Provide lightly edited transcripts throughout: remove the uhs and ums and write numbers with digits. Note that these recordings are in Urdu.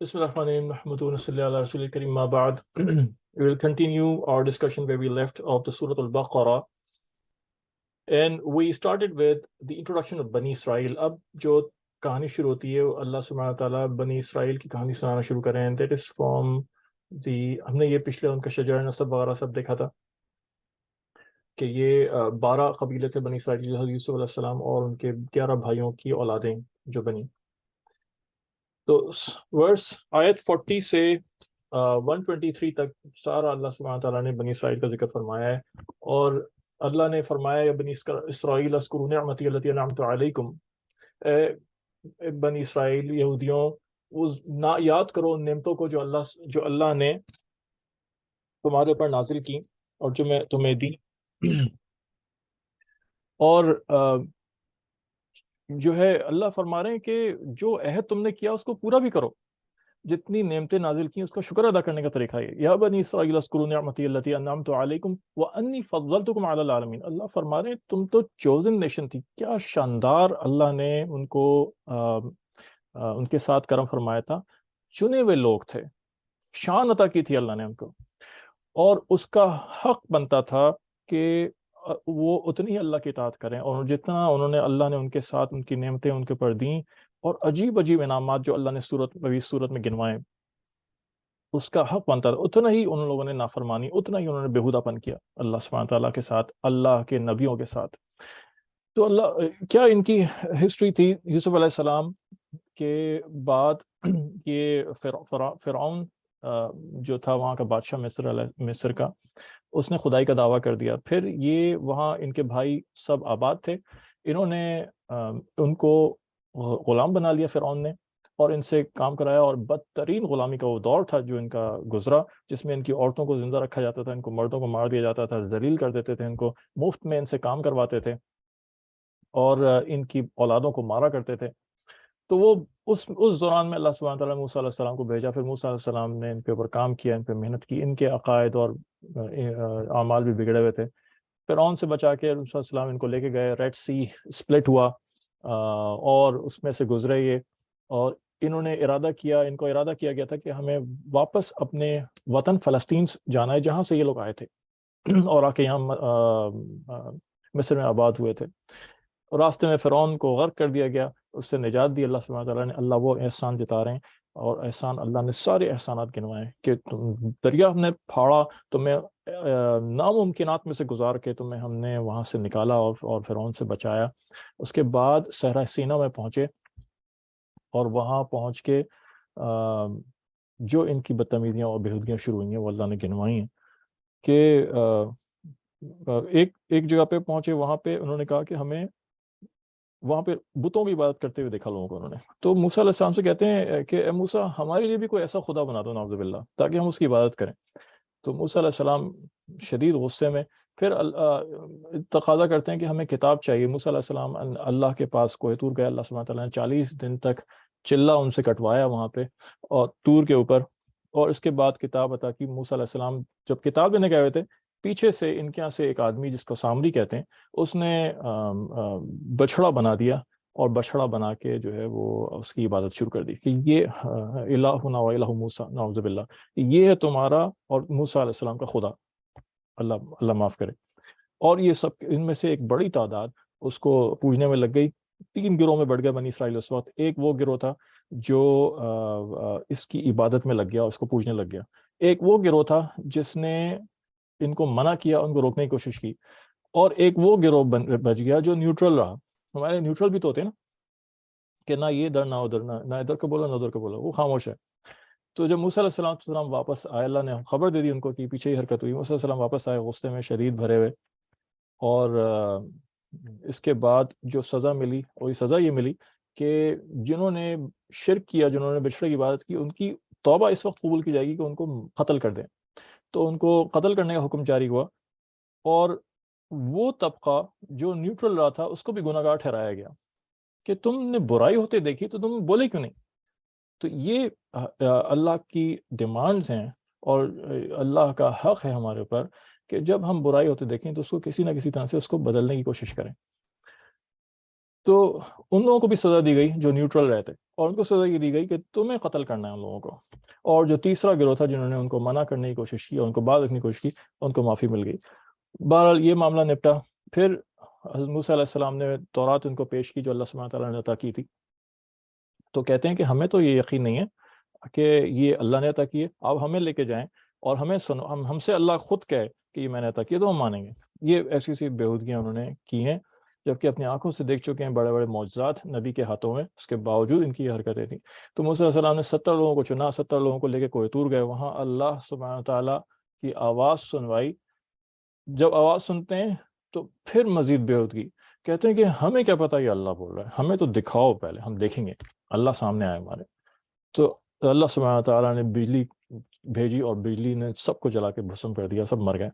Bismillahirrahmanirrahim. Nahmaduhu wa nusalli ala Rasulil Kareem. Ma ba'd. We will continue our discussion where we left of the Surah Al-Baqarah. And we started with the introduction of Bani Israel. Ab jo کہانی شروع ہوتی ہے اللہ سبحانہ تعالیٰ بنی اسرائیل کی کہانی سنانا شروع کریں ہیں. دیٹ از فرام دی ہم نے یہ پچھلے ان کا شجر نسب وغیرہ سب دیکھا تھا کہ یہ 12 قبیلے تھے بنی اسرائیل کی، حضرت یوسف علیہ السلام اور ان کے 11 بھائیوں کی اولادیں جو بنی. تو ورس آیت 40 سے 123 تک سارا اللہ سبحانہ تعالیٰ نے بنی اسرائیل کا ذکر فرمایا ہے. اور اللہ نے فرمایا یا بنی اسرائیل اذکروا نعمتی التی انعمت علیکم، بنی اسرائیل یہودیوں یاد کرو ان نعمتوں کو جو اللہ نے تمہارے اوپر نازل کی اور جو میں تمہیں دی. اور جو ہے اللہ فرما رہے ہیں کہ جو عہد تم نے کیا اس کو پورا بھی کرو، جتنی نعمتیں نازل کی اس کا شکر ادا کرنے کا طریقہ ہے. یا بنی اسرائیل اذکروا نعمتی التی انعمت علیکم وانی فضلتکم علی العالمین. اللہ فرما رہے ہیں تم تو چوزن نیشن تھی. کیا شاندار اللہ نے ان کو ان کے ساتھ کرم فرمایا تھا، چنے ہوئے لوگ تھے، شان عطا کی تھی اللہ نے ان کو، اور اس کا حق بنتا تھا کہ وہ اتنی ہی اللہ کی اطاعت کریں. اور جتنا انہوں نے اللہ نے ان کے ساتھ ان کی نعمتیں ان کے پر دیں اور عجیب عجیب انعامات جو اللہ نے صورت میں گنوائے، اس کا حق بنتا تھا اتنا ہی ان لوگوں نے نافرمانی، اتنا ہی انہوں نے بےہودہ پن کیا اللہ سبحانہ تعالیٰ کے ساتھ، اللہ کے نبیوں کے ساتھ. تو اللہ کیا ان کی ہسٹری تھی. یوسف علیہ السلام کے بعد یہ فرعون جو تھا وہاں کا بادشاہ مصر کا، اس نے خدائی کا دعویٰ کر دیا. پھر یہ وہاں ان کے بھائی سب آباد تھے، انہوں نے ان کو غلام بنا لیا فرعون نے اور ان سے کام کرایا. اور بدترین غلامی کا وہ دور تھا جو ان کا گزرا، جس میں ان کی عورتوں کو زندہ رکھا جاتا تھا، ان کو مردوں کو مار دیا جاتا تھا، ذلیل کر دیتے تھے، ان کو مفت میں ان سے کام کرواتے تھے اور ان کی اولادوں کو مارا کرتے تھے. تو وہ اس دوران میں اللہ سبحانہ تعالیٰ نے موسیٰ علیہ السلام کو بھیجا. پھر موسیٰ علیہ السلام نے ان کے اوپر کام کیا، ان پہ محنت کی. ان کے عقائد اور اعمال بھی بگڑے ہوئے تھے. فرعون سے بچا کے موسیٰ علیہ السلام ان کو لے کے گئے، ریڈ سی سپلٹ ہوا اور اس میں سے گزرے یہ. اور انہوں نے ارادہ کیا گیا تھا کہ ہمیں واپس اپنے وطن فلسطین جانا ہے جہاں سے یہ لوگ آئے تھے اور آ کے یہاں مصر میں آباد ہوئے تھے. راستے میں فرعون کو غرق کر دیا گیا، اس سے نجات دی اللہ سبحانہ تعالیٰ نے. اللہ وہ احسان جتا رہے ہیں، اور احسان اللہ نے سارے احسانات گنوائے کہ دریا ہم نے پھاڑا، تمہیں ناممکنات میں سے گزار کے تمہیں ہم نے وہاں سے نکالا اور فرعون سے بچایا. اس کے بعد صحرا سینا میں پہنچے اور وہاں پہنچ کے جو ان کی بدتمیزیاں اور بےہودگیاں شروع ہوئی ہیں وہ اللہ نے گنوائی ہیں. کہ ایک جگہ پہ پہنچے، وہاں پہ انہوں نے کہا کہ ہمیں وہاں پہ بتوں کی عبادت کرتے ہوئے دیکھا لوگوں کو انہوں نے. تو موسیٰ علیہ السلام سے کہتے ہیں کہ اے موسیٰ ہمارے لیے بھی کوئی ایسا خدا بنا دو نعوذ باللہ تاکہ ہم اس کی عبادت کریں. تو موسیٰ علیہ السلام شدید غصے میں پھر تقاضا کرتے ہیں کہ ہمیں کتاب چاہیے. موسیٰ علیہ السلام اللہ کے پاس کوہ طور گئے. اللہ سبحانہ تعالیٰ نے 40 دن تک چلہ ان سے کٹوایا وہاں پہ اور طور کے اوپر، اور اس کے بعد کتاب عطا کی. موسیٰ علیہ السلام جب کتاب دینے گئے ہوئے تھے، پیچھے سے ان کے یہاں سے ایک آدمی جس کو سامری کہتے ہیں، اس نے بچھڑا بنا دیا اور بچھڑا بنا کے جو ہے وہ اس کی عبادت شروع کر دی کہ یہ الہنا و الہ موسیٰ نعوذ باللہ، یہ ہے تمہارا اور موسیٰ علیہ السلام کا خدا. اللہ معاف کرے. اور یہ سب ان میں سے ایک بڑی تعداد اس کو پوجنے میں لگ گئی. 3 گروہ میں بڑھ گیا بنی اسرائیل اس وقت. ایک وہ گروہ تھا جو اس کی عبادت میں لگ گیا، اس کو پوجنے لگ گیا. ایک وہ گروہ تھا جس نے ان کو منع کیا، ان کو روکنے کی کوشش کی. اور ایک وہ گروہ بچ گیا جو نیوٹرل رہا. ہمارے نیوٹرل بھی تو ہوتے ہیں نا کہ نہ یہ ادھر نہ ادھر، نہ ادھر کا بولا نہ ادھر کا بولا، وہ خاموش ہے. تو جب موسیٰ علیہ السلام واپس آئے، اللہ نے خبر دے دی ان کو کہ پیچھے ہی حرکت ہوئی. موسیٰ علیہ السلام واپس آئے غصے میں شدید بھرے ہوئے، اور اس کے بعد جو سزا ملی وہی سزا یہ ملی کہ جنہوں نے شرک کیا، جنہوں نے بچھڑے کی عبادت کی، ان کی توبہ اس وقت قبول کی جائے گی کہ ان کو قتل کر دیں. تو ان کو قتل کرنے کا حکم جاری ہوا، اور وہ طبقہ جو نیوٹرل رہا تھا اس کو بھی گناہگار ٹھہرایا گیا کہ تم نے برائی ہوتے دیکھی تو تم بولے کیوں نہیں. تو یہ اللہ کی ڈیمانڈز ہیں اور اللہ کا حق ہے ہمارے اوپر کہ جب ہم برائی ہوتے دیکھیں تو اس کو کسی نہ کسی طرح سے اس کو بدلنے کی کوشش کریں. تو ان لوگوں کو بھی سزا دی گئی جو نیوٹرل رہتے، اور ان کو سزا یہ دی گئی کہ تمہیں قتل کرنا ہے ان لوگوں کو. اور جو تیسرا گروہ تھا جنہوں نے ان کو منع کرنے کی کوشش کی اور ان کو بات رکھنے کی کوشش کی، ان کو معافی مل گئی. بہرحال یہ معاملہ نپٹا. پھر حضرت موسیٰ علیہ السلام نے تورات ان کو پیش کی جو اللہ سبحانہ تعالیٰ نے عطا کی تھی. تو کہتے ہیں کہ ہمیں تو یہ یقین نہیں ہے کہ یہ اللہ نے عطا کی ہے، آپ ہمیں لے کے جائیں اور ہمیں ہم سے اللہ خود کہے کہ یہ میں نے عطا کیا تو ہم مانیں گے. یہ ایسی سی بےہودگیاں انہوں نے کی ہیں، جبکہ اپنی آنکھوں سے دیکھ چکے ہیں بڑے بڑے معجزات نبی کے ہاتھوں میں، اس کے باوجود ان کی یہ حرکتیں تھیں. تو موسیٰ علیہ السلام نے 70 لوگوں کو چنا، 70 لوگوں کو لے کے کوہ طور گئے، وہاں اللہ سبحانہ تعالیٰ کی آواز سنوائی. جب آواز سنتے ہیں تو پھر مزید بےہودگی، کہتے ہیں کہ ہمیں کیا پتہ یہ اللہ بول رہا ہے، ہمیں تو دکھاؤ پہلے، ہم دیکھیں گے. اللہ سامنے آئے ہمارے. تو اللہ سبحانہ تعالیٰ نے بجلی بھیجی اور بجلی نے سب کو جلا کے بھسم کر دیا، سب مر گئے.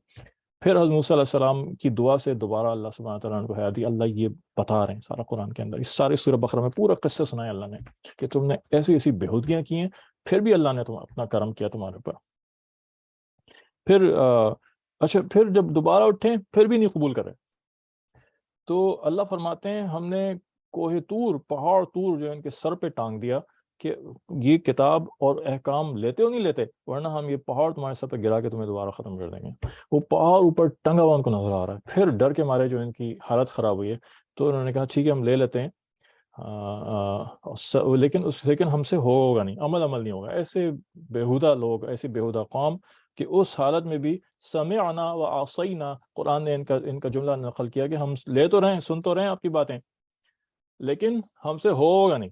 پھر حضرت موسیٰ علیہ السلام کی دعا سے دوبارہ اللہ سبحانہ تعالیٰ نے کو حیات دی. اللہ یہ بتا رہے ہیں سارا قرآن کے اندر، اس سارے سورہ بقرہ میں پورا قصہ سنایا اللہ نے کہ تم نے ایسی ایسی بےہودگیاں کی ہیں، پھر بھی اللہ نے اپنا کرم کیا تمہارے اوپر. پھر اچھا، پھر جب دوبارہ اٹھیں پھر بھی نہیں قبول کرے، تو اللہ فرماتے ہیں ہم نے کوہ طور، پہاڑ طور جو ان کے سر پہ ٹانگ دیا کہ یہ کتاب اور احکام لیتے ہو نہیں لیتے، ورنہ ہم یہ پہاڑ تمہارے سر پہ گرا کے تمہیں دوبارہ ختم کر دیں گے. وہ پہاڑ اوپر ٹنگا ہوا ان کو نظر آ رہا ہے. پھر ڈر کے مارے جو ان کی حالت خراب ہوئی ہے، تو انہوں نے کہا ٹھیک ہے ہم لے لیتے ہیں، لیکن ہم سے ہوگا نہیں، عمل نہیں ہوگا. ایسے بےہودہ لوگ، ایسی بےہودہ قوم کہ اس حالت میں بھی سمعنا و عصینا، قرآن نے ان کا جملہ نقل کیا کہ ہم لے تو رہے، سن تو رہے ہیں آپ کی باتیں، لیکن ہم سے ہوگا نہیں.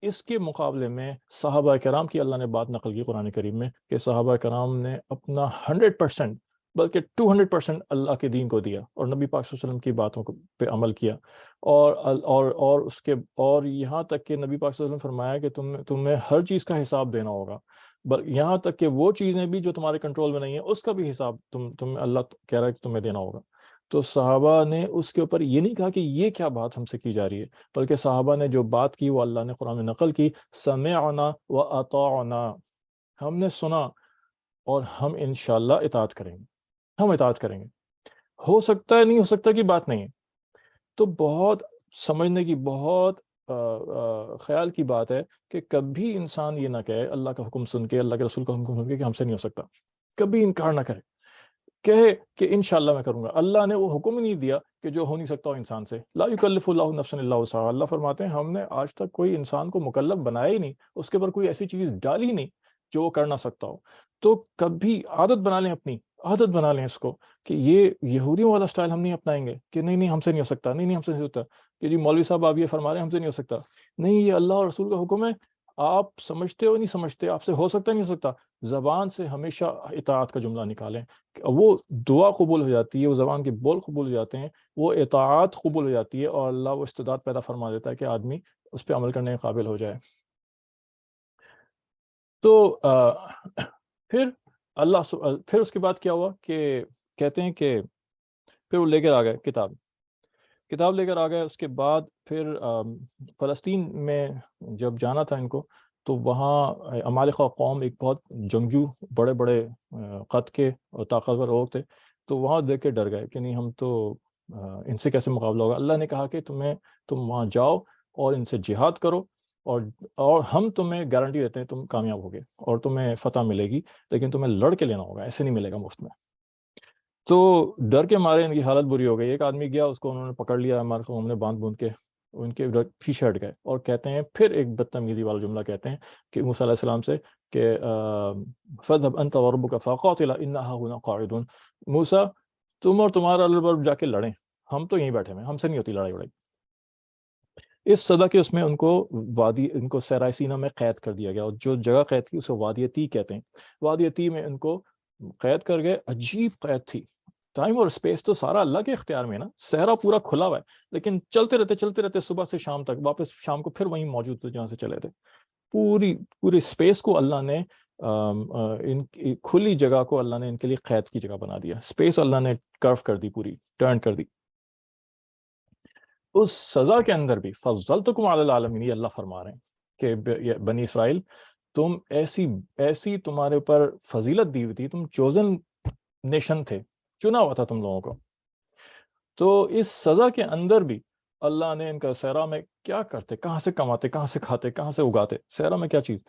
اس کے مقابلے میں صحابہ کرام کی اللہ نے بات نقل کی قرآن کریم میں کہ صحابہ کرام نے اپنا 100% بلکہ 200% اللہ کے دین کو دیا اور نبی پاک صلی اللہ علیہ وسلم کی باتوں پہ عمل کیا. اور اس کے اور یہاں تک کہ نبی پاک صلی اللہ علیہ وسلم فرمایا کہ تمہیں ہر چیز کا حساب دینا ہوگا، یہاں تک کہ وہ چیزیں بھی جو تمہارے کنٹرول میں نہیں ہیں اس کا بھی حساب تم اللہ کہہ رہا ہے کہ تمہیں دینا ہوگا. تو صحابہ نے اس کے اوپر یہ نہیں کہا کہ یہ کیا بات ہم سے کی جا رہی ہے، بلکہ صحابہ نے جو بات کی وہ اللہ نے قرآن میں نقل کی، سمعنا و اطاعنا، ہم نے سنا اور ہم انشاءاللہ اطاعت کریں گے، ہم اطاعت کریں گے. ہو سکتا ہے نہیں ہو سکتا کی بات نہیں ہے. تو بہت سمجھنے کی، بہت خیال کی بات ہے کہ کبھی انسان یہ نہ کہے اللہ کا حکم سن کے، اللہ کے رسول کا حکم سن کے کہ ہم سے نہیں ہو سکتا. کبھی انکار نہ کرے، کہے کہ انشاءاللہ میں کروں گا. اللہ نے وہ حکم ہی نہیں دیا کہ جو ہو نہیں سکتا ہو انسان سے. لا یکلف اللہ نفسا الا وسعها، اللہ فرماتے ہیں ہم نے آج تک کوئی انسان کو مکلف بنایا ہی نہیں، اس کے اوپر کوئی ایسی چیز ڈالی ہی نہیں جو وہ کر نہ سکتا ہو. تو کبھی عادت بنا لیں، اپنی عادت بنا لیں اس کو کہ یہ یہودیوں والا سٹائل ہم نہیں اپنائیں گے کہ نہیں ہم سے نہیں ہو سکتا، نہیں ہم سے نہیں ہو سکتا، کہ جی مولوی صاحب آپ یہ فرما رہے ہیں ہم سے نہیں ہو سکتا. نہیں، یہ اللہ اور رسول کا حکم ہے، آپ سمجھتے ہو نہیں سمجھتے، آپ سے ہو سکتا نہیں ہو سکتا، زبان سے ہمیشہ اطاعت کا جملہ نکالیں. وہ دعا قبول ہو جاتی ہے، وہ زبان کے بول قبول ہو جاتے ہیں، وہ اطاعت قبول ہو جاتی ہے، اور اللہ وہ استعداد پیدا فرما دیتا ہے کہ آدمی اس پہ عمل کرنے کے قابل ہو جائے. تو پھر پھر اس کے بعد کیا ہوا کہ کہتے ہیں کہ پھر وہ لے کر آ گئے کتاب لے کر آ گئے. اس کے بعد پھر فلسطین میں جب جانا تھا ان کو، تو وہاں عمالقہ قوم ایک بہت جنگجو، بڑے بڑے قد کے اور طاقتور لوگ تھے. تو وہاں دیکھ کے ڈر گئے کہ نہیں ہم تو ان سے کیسے مقابلہ ہوگا. اللہ نے کہا کہ تم وہاں جاؤ اور ان سے جہاد کرو، اور ہم تمہیں گارنٹی دیتے ہیں تم کامیاب ہوگے اور تمہیں فتح ملے گی، لیکن تمہیں لڑ کے لینا ہوگا، ایسے نہیں ملے گا مفت میں. تو ڈر کے مارے ان کی حالت بری ہو گئی. ایک آدمی گیا، اس کو انہوں نے پکڑ لیا، ہمارے قوم نے باندھ کے ان کے پیچھے ہٹ گئے. اور کہتے ہیں پھر ایک بدتمیزی والا جملہ کہتے ہیں کہ موسیٰ علیہ السلام سے کہ فَاذْهَبْ أَنْتَ وَرَبُّكَ فَقَاتِلَا إِنَّا هَاهُنَا قَاعِدُونَ، موسیٰ تم اور تمہارا رب جا کے لڑیں، ہم تو یہیں بیٹھے ہیں، ہم سے نہیں ہوتی لڑائی وڑائی. اس صدا کے اس میں ان کو صحرائے سینا میں قید کر دیا گیا، اور جو جگہ قید کی اسے وادی تی کہتے ہیں. وادی تی میں ان کو قید کر گئے. عجیب قید تھی. ٹائم اور اسپیس تو سارا اللہ کے اختیار میں نا، صحرا پورا کھلا ہوا ہے، لیکن چلتے رہتے صبح سے شام تک، واپس شام کو پھر وہیں موجود تھے جہاں سے چلے تھے. پوری اسپیس کو اللہ نے ان کی کھلی جگہ کو اللہ نے ان کے لیے قید کی جگہ بنا دیا. اسپیس اللہ نے کرو کر دی، پوری ٹرن کر دی. اس سزا کے اندر بھی فضلتکم علی العالمین، یہ اللہ فرما رہے ہیں کہ بنی اسرائیل تم ایسی تمہارے اوپر فضیلت دی ہوئی تھی، تم چوزن نیشن تھے، چنا ہوا تھا تم لوگوں کو. تو اس سزا کے اندر بھی اللہ نے ان کا صحرا میں کیا کرتے، کہاں سے کماتے، کہاں سے کھاتے، کہاں سے اگاتے، صحرا میں کیا چیز،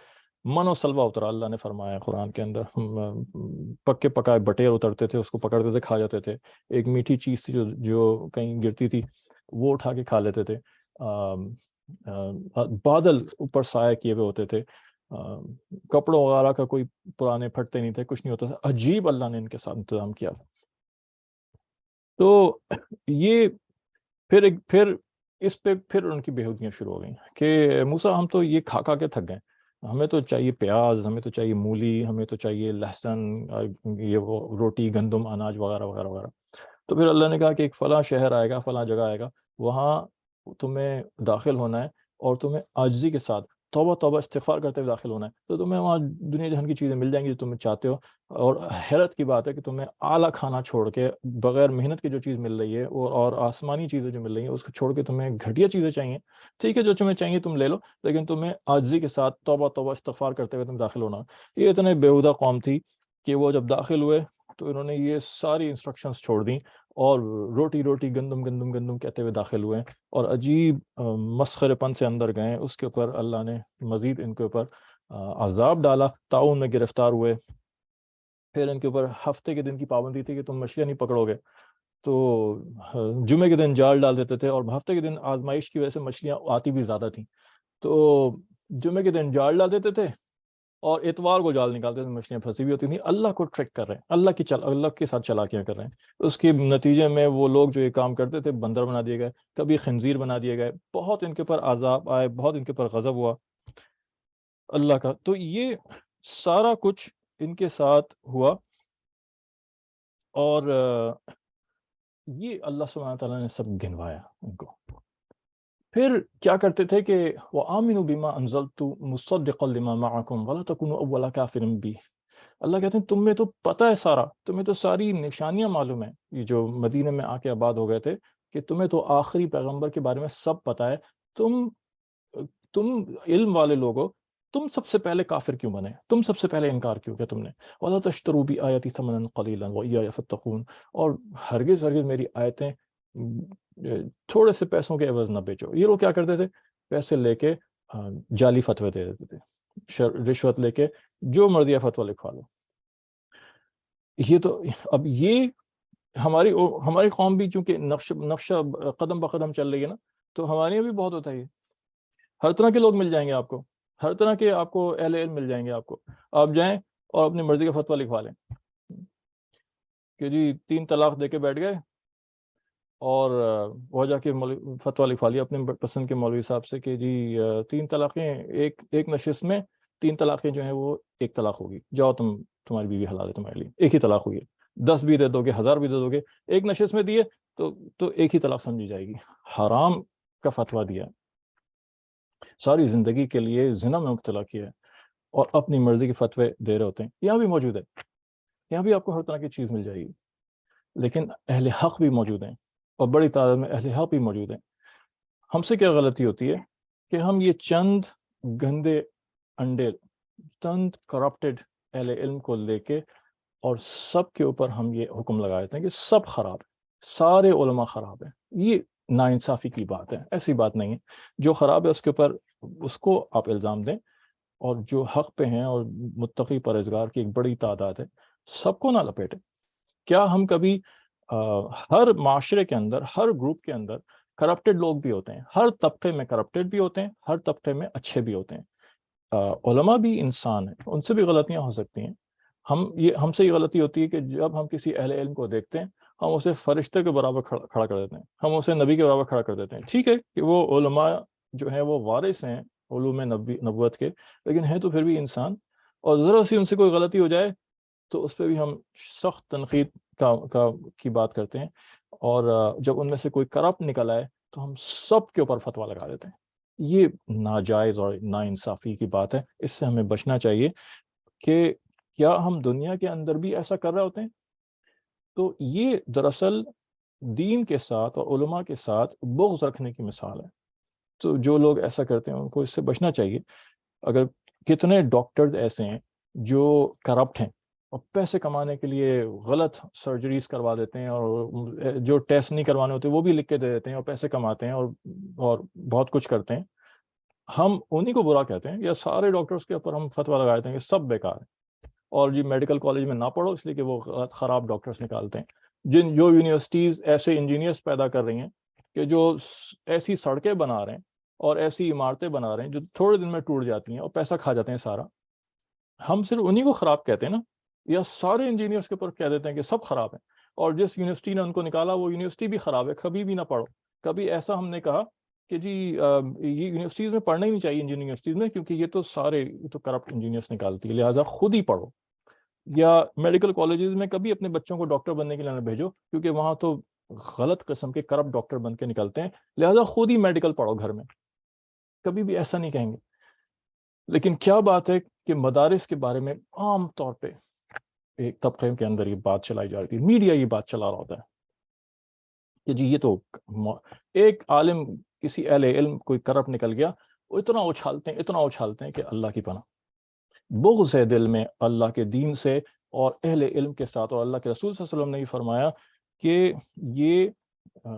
من و سلوا اترا، اللہ نے فرمایا قرآن کے اندر، پکے پکائے بٹیر اترتے تھے، اس کو پکڑتے تھے کھا جاتے تھے، ایک میٹھی چیز تھی جو کہیں گرتی تھی وہ اٹھا کے کھا لیتے تھے، بادل اوپر سایہ کیے ہوئے ہوتے تھے، کپڑوں وغیرہ کا کوئی پرانے پھٹتے نہیں تھے، کچھ نہیں ہوتا تھا، عجیب اللہ نے ان کے ساتھ انتظام کیا تھا۔ تو یہ پھر اس پہ پھر ان کی بےہودیاں شروع ہو گئیں کہ موسیٰ ہم تو یہ کھا کھا کے تھک گئے، ہمیں تو چاہیے پیاز، ہمیں تو چاہیے مولی، ہمیں تو چاہیے لہسن، یہ وہ روٹی، گندم، اناج وغیرہ وغیرہ وغیرہ۔ تو پھر اللہ نے کہا کہ ایک فلاں شہر آئے گا، فلاں جگہ آئے گا، وہاں تمہیں داخل ہونا ہے اور تمہیں عاجزی کے ساتھ توبہ توبہ استغفار کرتے ہوئے داخل ہونا ہے، تو تمہیں وہاں دنیا جہان کی چیزیں مل جائیں گی جو تمہیں چاہتے ہو، اور حیرت کی بات ہے کہ تمہیں اعلیٰ کھانا چھوڑ کے، بغیر محنت کی جو چیز مل رہی ہے اور آسمانی چیزیں جو مل رہی ہیں اس کو چھوڑ کے تمہیں گھٹیا چیزیں چاہیے، ٹھیک ہے جو تمہیں چاہیے تم لے لو، لیکن تمہیں عاجزی کے ساتھ توبہ توبہ استغفار کرتے ہوئے تم داخل ہونا۔ یہ اتنے بیہودہ قوم تھی کہ وہ جب داخل ہوئے تو انہوں نے یہ ساری انسٹرکشنز چھوڑ دیں اور روٹی روٹی، گندم گندم گندم کہتے ہوئے داخل ہوئے، اور عجیب مسخرے پن سے اندر گئے۔ اس کے اوپر اللہ نے مزید ان کے اوپر عذاب ڈالا، طاعون میں گرفتار ہوئے، پھر ان کے اوپر ہفتے کے دن کی پابندی تھی کہ تم مچھلیاں نہیں پکڑو گے، تو جمعے کے دن جال ڈال دیتے تھے، اور ہفتے کے دن آزمائش کی وجہ سے مچھلیاں آتی بھی زیادہ تھیں، تو جمعے کے دن جال ڈال دیتے تھے اور اتوار کو جال نکالتے تھے، مچھلیاں پھنسی ہوئی ہوتی تھیں۔ اللہ کو ٹرک کر رہے ہیں، اللہ کے ساتھ چالاکیاں کر رہے ہیں۔ اس کے نتیجے میں وہ لوگ جو یہ کام کرتے تھے بندر بنا دیے گئے، کبھی خنزیر بنا دیے گئے، بہت ان کے اوپر عذاب آئے، بہت ان کے اوپر غضب ہوا اللہ کا۔ تو یہ سارا کچھ ان کے ساتھ ہوا، اور یہ اللہ سبحانہ تعالیٰ نے سب گنوایا ان کو۔ پھر کیا کرتے تھے کہ وَآمِنُوا بِمَا أَنزَلْتُ مُصَدِّقًا لِمَا مَعَكُمْ وَلَا تَكُونُوا أَوَّلَ كَافِرٍ بِهِ۔ اللہ کہتے ہیں تمہیں تو پتہ ہے سارا، تمہیں تو ساری نشانیاں معلوم ہیں، یہ جو مدینہ میں آ کے آباد ہو گئے تھے، کہ تمہیں تو آخری پیغمبر کے بارے میں سب پتہ ہے، تم علم والے لوگ ہو، تم سب سے پہلے کافر کیوں بنے، تم سب سے پہلے انکار کیوں کیا تم نے؟ وَلَا تَشْتَرُوا بِآيَاتِي ثَمَنًا قَلِيلًا وَإِيَّايَ فَاتَّقُونِ، اور ہرگز ہرگز میری آیتیں تھوڑے سے پیسوں کے عوض نہ بیچو۔ یہ لوگ کیا کرتے تھے، پیسے لے کے جعلی فتوے دے دیتے تھے، رشوت لے کے جو مرضی فتویٰ لکھوا لو۔ یہ تو اب یہ ہماری قوم بھی چونکہ نقشہ قدم بقدم چل رہی ہے نا، تو ہمارے یہاں بھی بہت ہوتا ہے یہ، ہر طرح کے لوگ مل جائیں گے آپ کو، ہر طرح کے آپ کو اہل علم مل جائیں گے آپ کو، آپ جائیں اور اپنی مرضی کا فتویٰ لکھوا لیں کہ جی 3 طلاق دے کے بیٹھ گئے، اور وہ جا کے فتویٰ لکھوا لیا اپنے پسند کے مولوی صاحب سے کہ جی 3 طلاقیں ایک نشست میں، 3 طلاقیں جو ہیں وہ 1 طلاق ہوگی، جاؤ تمہاری بیوی حلال ہے تمہارے لیے، ایک ہی طلاق ہوئی ہے، 10 بھی دے دو گے، 1000 بھی دے دو گے، ایک نشست میں دیے تو ایک ہی طلاق سمجھی جائے گی۔ حرام کا فتویٰ دیا، ساری زندگی کے لیے زنا میں مبتلا کیا ہے، اور اپنی مرضی کے فتوے دے رہے ہوتے ہیں۔ یہاں بھی موجود ہے، یہاں بھی آپ کو ہر طرح کی چیز مل جائے گی، لیکن اہل حق بھی موجود ہیں، اور بڑی تعداد میں اہل حق بھی موجود ہیں۔ ہم سے کیا غلطی ہوتی ہے کہ ہم یہ چند گندے انڈے، چند کرپٹڈ اہل علم کو لے کے اور سب کے اوپر ہم یہ حکم لگا دیتے ہیں کہ سب خراب ہے، سارے علماء خراب ہیں۔ یہ ناانصافی کی بات ہے، ایسی بات نہیں ہے۔ جو خراب ہے اس کے اوپر اس کو آپ الزام دیں، اور جو حق پہ ہیں اور متقی پرہیزگار کی ایک بڑی تعداد ہے، سب کو نہ لپیٹیں۔ کیا ہم کبھی ہر معاشرے کے اندر، ہر گروپ کے اندر کرپٹڈ لوگ بھی ہوتے ہیں، ہر طبقے میں کرپٹڈ بھی ہوتے ہیں، ہر طبقے میں اچھے بھی ہوتے ہیں۔ علماء بھی انسان ہیں، ان سے بھی غلطیاں ہو سکتی ہیں۔ ہم سے یہ غلطی ہوتی ہے کہ جب ہم کسی اہل علم کو دیکھتے ہیں، ہم اسے فرشتے کے برابر کھڑا کر دیتے ہیں، ہم اسے نبی کے برابر کھڑا کر دیتے ہیں۔ ٹھیک ہے کہ وہ علماء جو ہیں وہ وارث ہیں علوم نبوت کے، لیکن ہیں تو پھر بھی انسان، اور ذرا سی ان سے کوئی غلطی ہو جائے تو اس پہ بھی ہم سخت تنقید کی بات کرتے ہیں، اور جب ان میں سے کوئی کرپٹ نکل آئے تو ہم سب کے اوپر فتویٰ لگا دیتے ہیں۔ یہ ناجائز اور ناانصافی کی بات ہے، اس سے ہمیں بچنا چاہیے کہ کیا ہم دنیا کے اندر بھی ایسا کر رہے ہوتے ہیں؟ تو یہ دراصل دین کے ساتھ اور علماء کے ساتھ بغض رکھنے کی مثال ہے۔ تو جو لوگ ایسا کرتے ہیں ان کو اس سے بچنا چاہیے۔ اگر کتنے ڈاکٹرز ایسے ہیں جو کرپٹ ہیں، اور پیسے کمانے کے لیے غلط سرجریز کروا دیتے ہیں، اور جو ٹیسٹ نہیں کروانے ہوتے وہ بھی لکھ کے دے دیتے ہیں، اور پیسے کماتے ہیں اور بہت کچھ کرتے ہیں۔ ہم انہی کو برا کہتے ہیں، یا سارے ڈاکٹرز کے اوپر ہم فتویٰ لگا دیتے ہیں کہ سب بیکار ہیں، اور جی میڈیکل کالج میں نہ پڑھو اس لیے کہ وہ خراب ڈاکٹرز نکالتے ہیں۔ جو یونیورسٹیز ایسے انجینئرس پیدا کر رہی ہیں کہ جو ایسی سڑکیں بنا رہے ہیں اور ایسی عمارتیں بنا رہے ہیں جو تھوڑے دن میں ٹوٹ جاتی ہیں اور پیسہ کھا جاتے ہیں سارا، ہم صرف انہی کو خراب کہتے ہیں نا، یا سارے انجینئرس کے اوپر کہہ دیتے ہیں کہ سب خراب ہیں، اور جس یونیورسٹی نے ان کو نکالا وہ یونیورسٹی بھی خراب ہے، کبھی بھی نہ پڑھو۔ کبھی ایسا ہم نے کہا کہ جی یہ یونیورسٹیز میں پڑھنا ہی نہیں چاہیے، انجینئرنگ یونیورسٹیز میں، کیونکہ یہ تو کرپٹ انجینئرس نکالتی ہے، لہٰذا خود ہی پڑھو۔ یا میڈیکل کالجز میں کبھی اپنے بچوں کو ڈاکٹر بننے کے لیے نہ بھیجو، کیونکہ وہاں تو غلط قسم کے کرپٹ ڈاکٹر بن کے نکلتے ہیں، لہٰذا خود ہی میڈیکل پڑھو گھر میں۔ کبھی بھی ایسا نہیں کہیں گے۔ لیکن کیا بات ہے کہ مدارس کے بارے میں عام طور پہ ایک طبقے کے اندر یہ بات چلائی جا رہی ہے، میڈیا یہ بات چلا رہا ہوتا ہے کہ جی یہ تو ایک عالم، کسی اہل علم کوئی کرپٹ نکل گیا، وہ اتنا اچھالتے ہیں کہ اللہ کی پناہ۔ بغض ہے دل میں اللہ کے دین سے اور اہل علم کے ساتھ، اور اللہ کے رسول صلی اللہ علیہ وسلم نے یہ فرمایا کہ یہ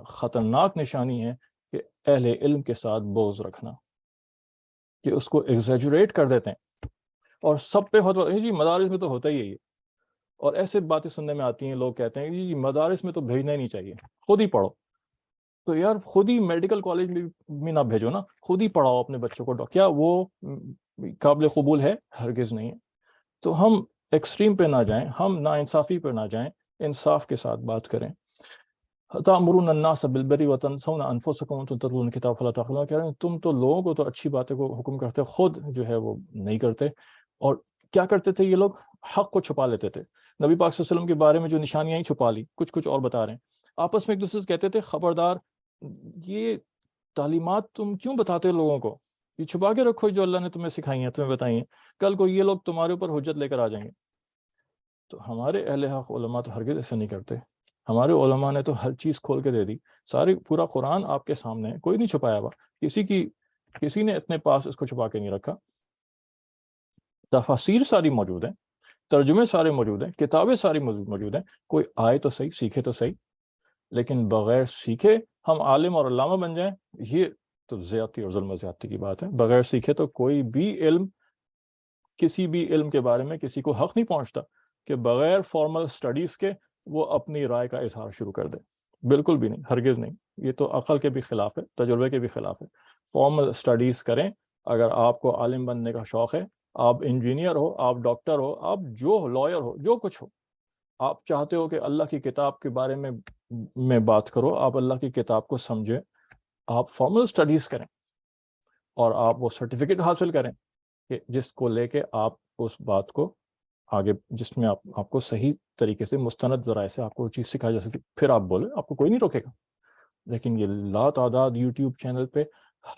خطرناک نشانی ہے کہ اہل علم کے ساتھ بغض رکھنا، کہ اس کو ایگزیجوریٹ کر دیتے ہیں اور سب پہ جی مدارس میں تو ہوتا ہی ہے، اور ایسے باتیں سننے میں آتی ہیں، لوگ کہتے ہیں جی مدارس میں تو بھیجنا ہی نہیں چاہیے، خود ہی پڑھو۔ تو یار خود ہی میڈیکل کالج میں نہ بھیجو نا، خود ہی پڑھاؤ اپنے بچوں کو، کیا وہ قابل قبول ہے؟ ہرگز نہیں ہے۔ تو ہم ایکسٹریم پہ نہ جائیں، ہم نا انصافی پہ نہ جائیں، انصاف کے ساتھ بات کریں۔ تَأْمُرُونَ النَّاسَ بِالْبِرِّ وَتَنْسَوْنَ أَنفُسَكُمْ وَأَنْتُمْ تَتْلُونَ الْكِتَابَ فَلَا تَعْقِلُونَ، کہہ رہے ہیں تم تو لوگوں کو تو اچھی باتیں کو حکم کرتے، خود جو ہے وہ نہیں کرتے۔ اور کیا کرتے تھے یہ لوگ؟ حق کو چھپا لیتے تھے۔ نبی پاک صلی اللہ علیہ وسلم کے بارے میں جو نشانیاں ہی چھپا لی، کچھ اور بتا رہے ہیں۔ آپس میں ایک دوسرے سے کہتے تھے خبردار یہ تعلیمات تم کیوں بتاتے ہو لوگوں کو، یہ چھپا کے رکھو جو اللہ نے تمہیں سکھائی ہیں، تمہیں بتائی ہیں، کل کو یہ لوگ تمہارے اوپر حجت لے کر آ جائیں گے۔ تو ہمارے اہل حق علماء تو ہرگز ایسا نہیں کرتے۔ ہمارے علماء نے تو ہر چیز کھول کے دے دی، ساری پورا قرآن آپ کے سامنے ہے، کوئی نہیں چھپایا ہوا، کسی نے اپنے پاس اس کو چھپا کے نہیں رکھا۔ تفاسیر ساری موجود ہیں، ترجمے سارے موجود ہیں، کتابیں ساری موجود ہیں، کوئی آئے تو صحیح، سیکھے تو صحیح۔ لیکن بغیر سیکھے ہم عالم اور علامہ بن جائیں، یہ تو زیادتی اور ظلم و زیادتی کی بات ہے۔ بغیر سیکھے تو کوئی بھی علم، کسی بھی علم کے بارے میں کسی کو حق نہیں پہنچتا کہ بغیر فارمل سٹڈیز کے وہ اپنی رائے کا اظہار شروع کر دے، بالکل بھی نہیں، ہرگز نہیں۔ یہ تو عقل کے بھی خلاف ہے، تجربے کے بھی خلاف ہے۔ فارمل سٹڈیز کریں، اگر آپ کو عالم بننے کا شوق ہے، آپ انجینئر ہو، آپ ڈاکٹر ہو، آپ جو لائر ہو، جو کچھ ہو، آپ چاہتے ہو کہ اللہ کی کتاب کے بارے میں بات کرو، آپ اللہ کی کتاب کو سمجھیں، آپ فارمل سٹڈیز کریں اور آپ وہ سرٹیفکیٹ حاصل کریں کہ جس کو لے کے آپ اس بات کو آگے، جس میں آپ کو صحیح طریقے سے مستند ذرائع سے آپ کو وہ چیز سکھائی جا سکتی، پھر آپ بولیں، آپ کو کوئی نہیں روکے گا۔ لیکن یہ لا تعداد یوٹیوب چینل پہ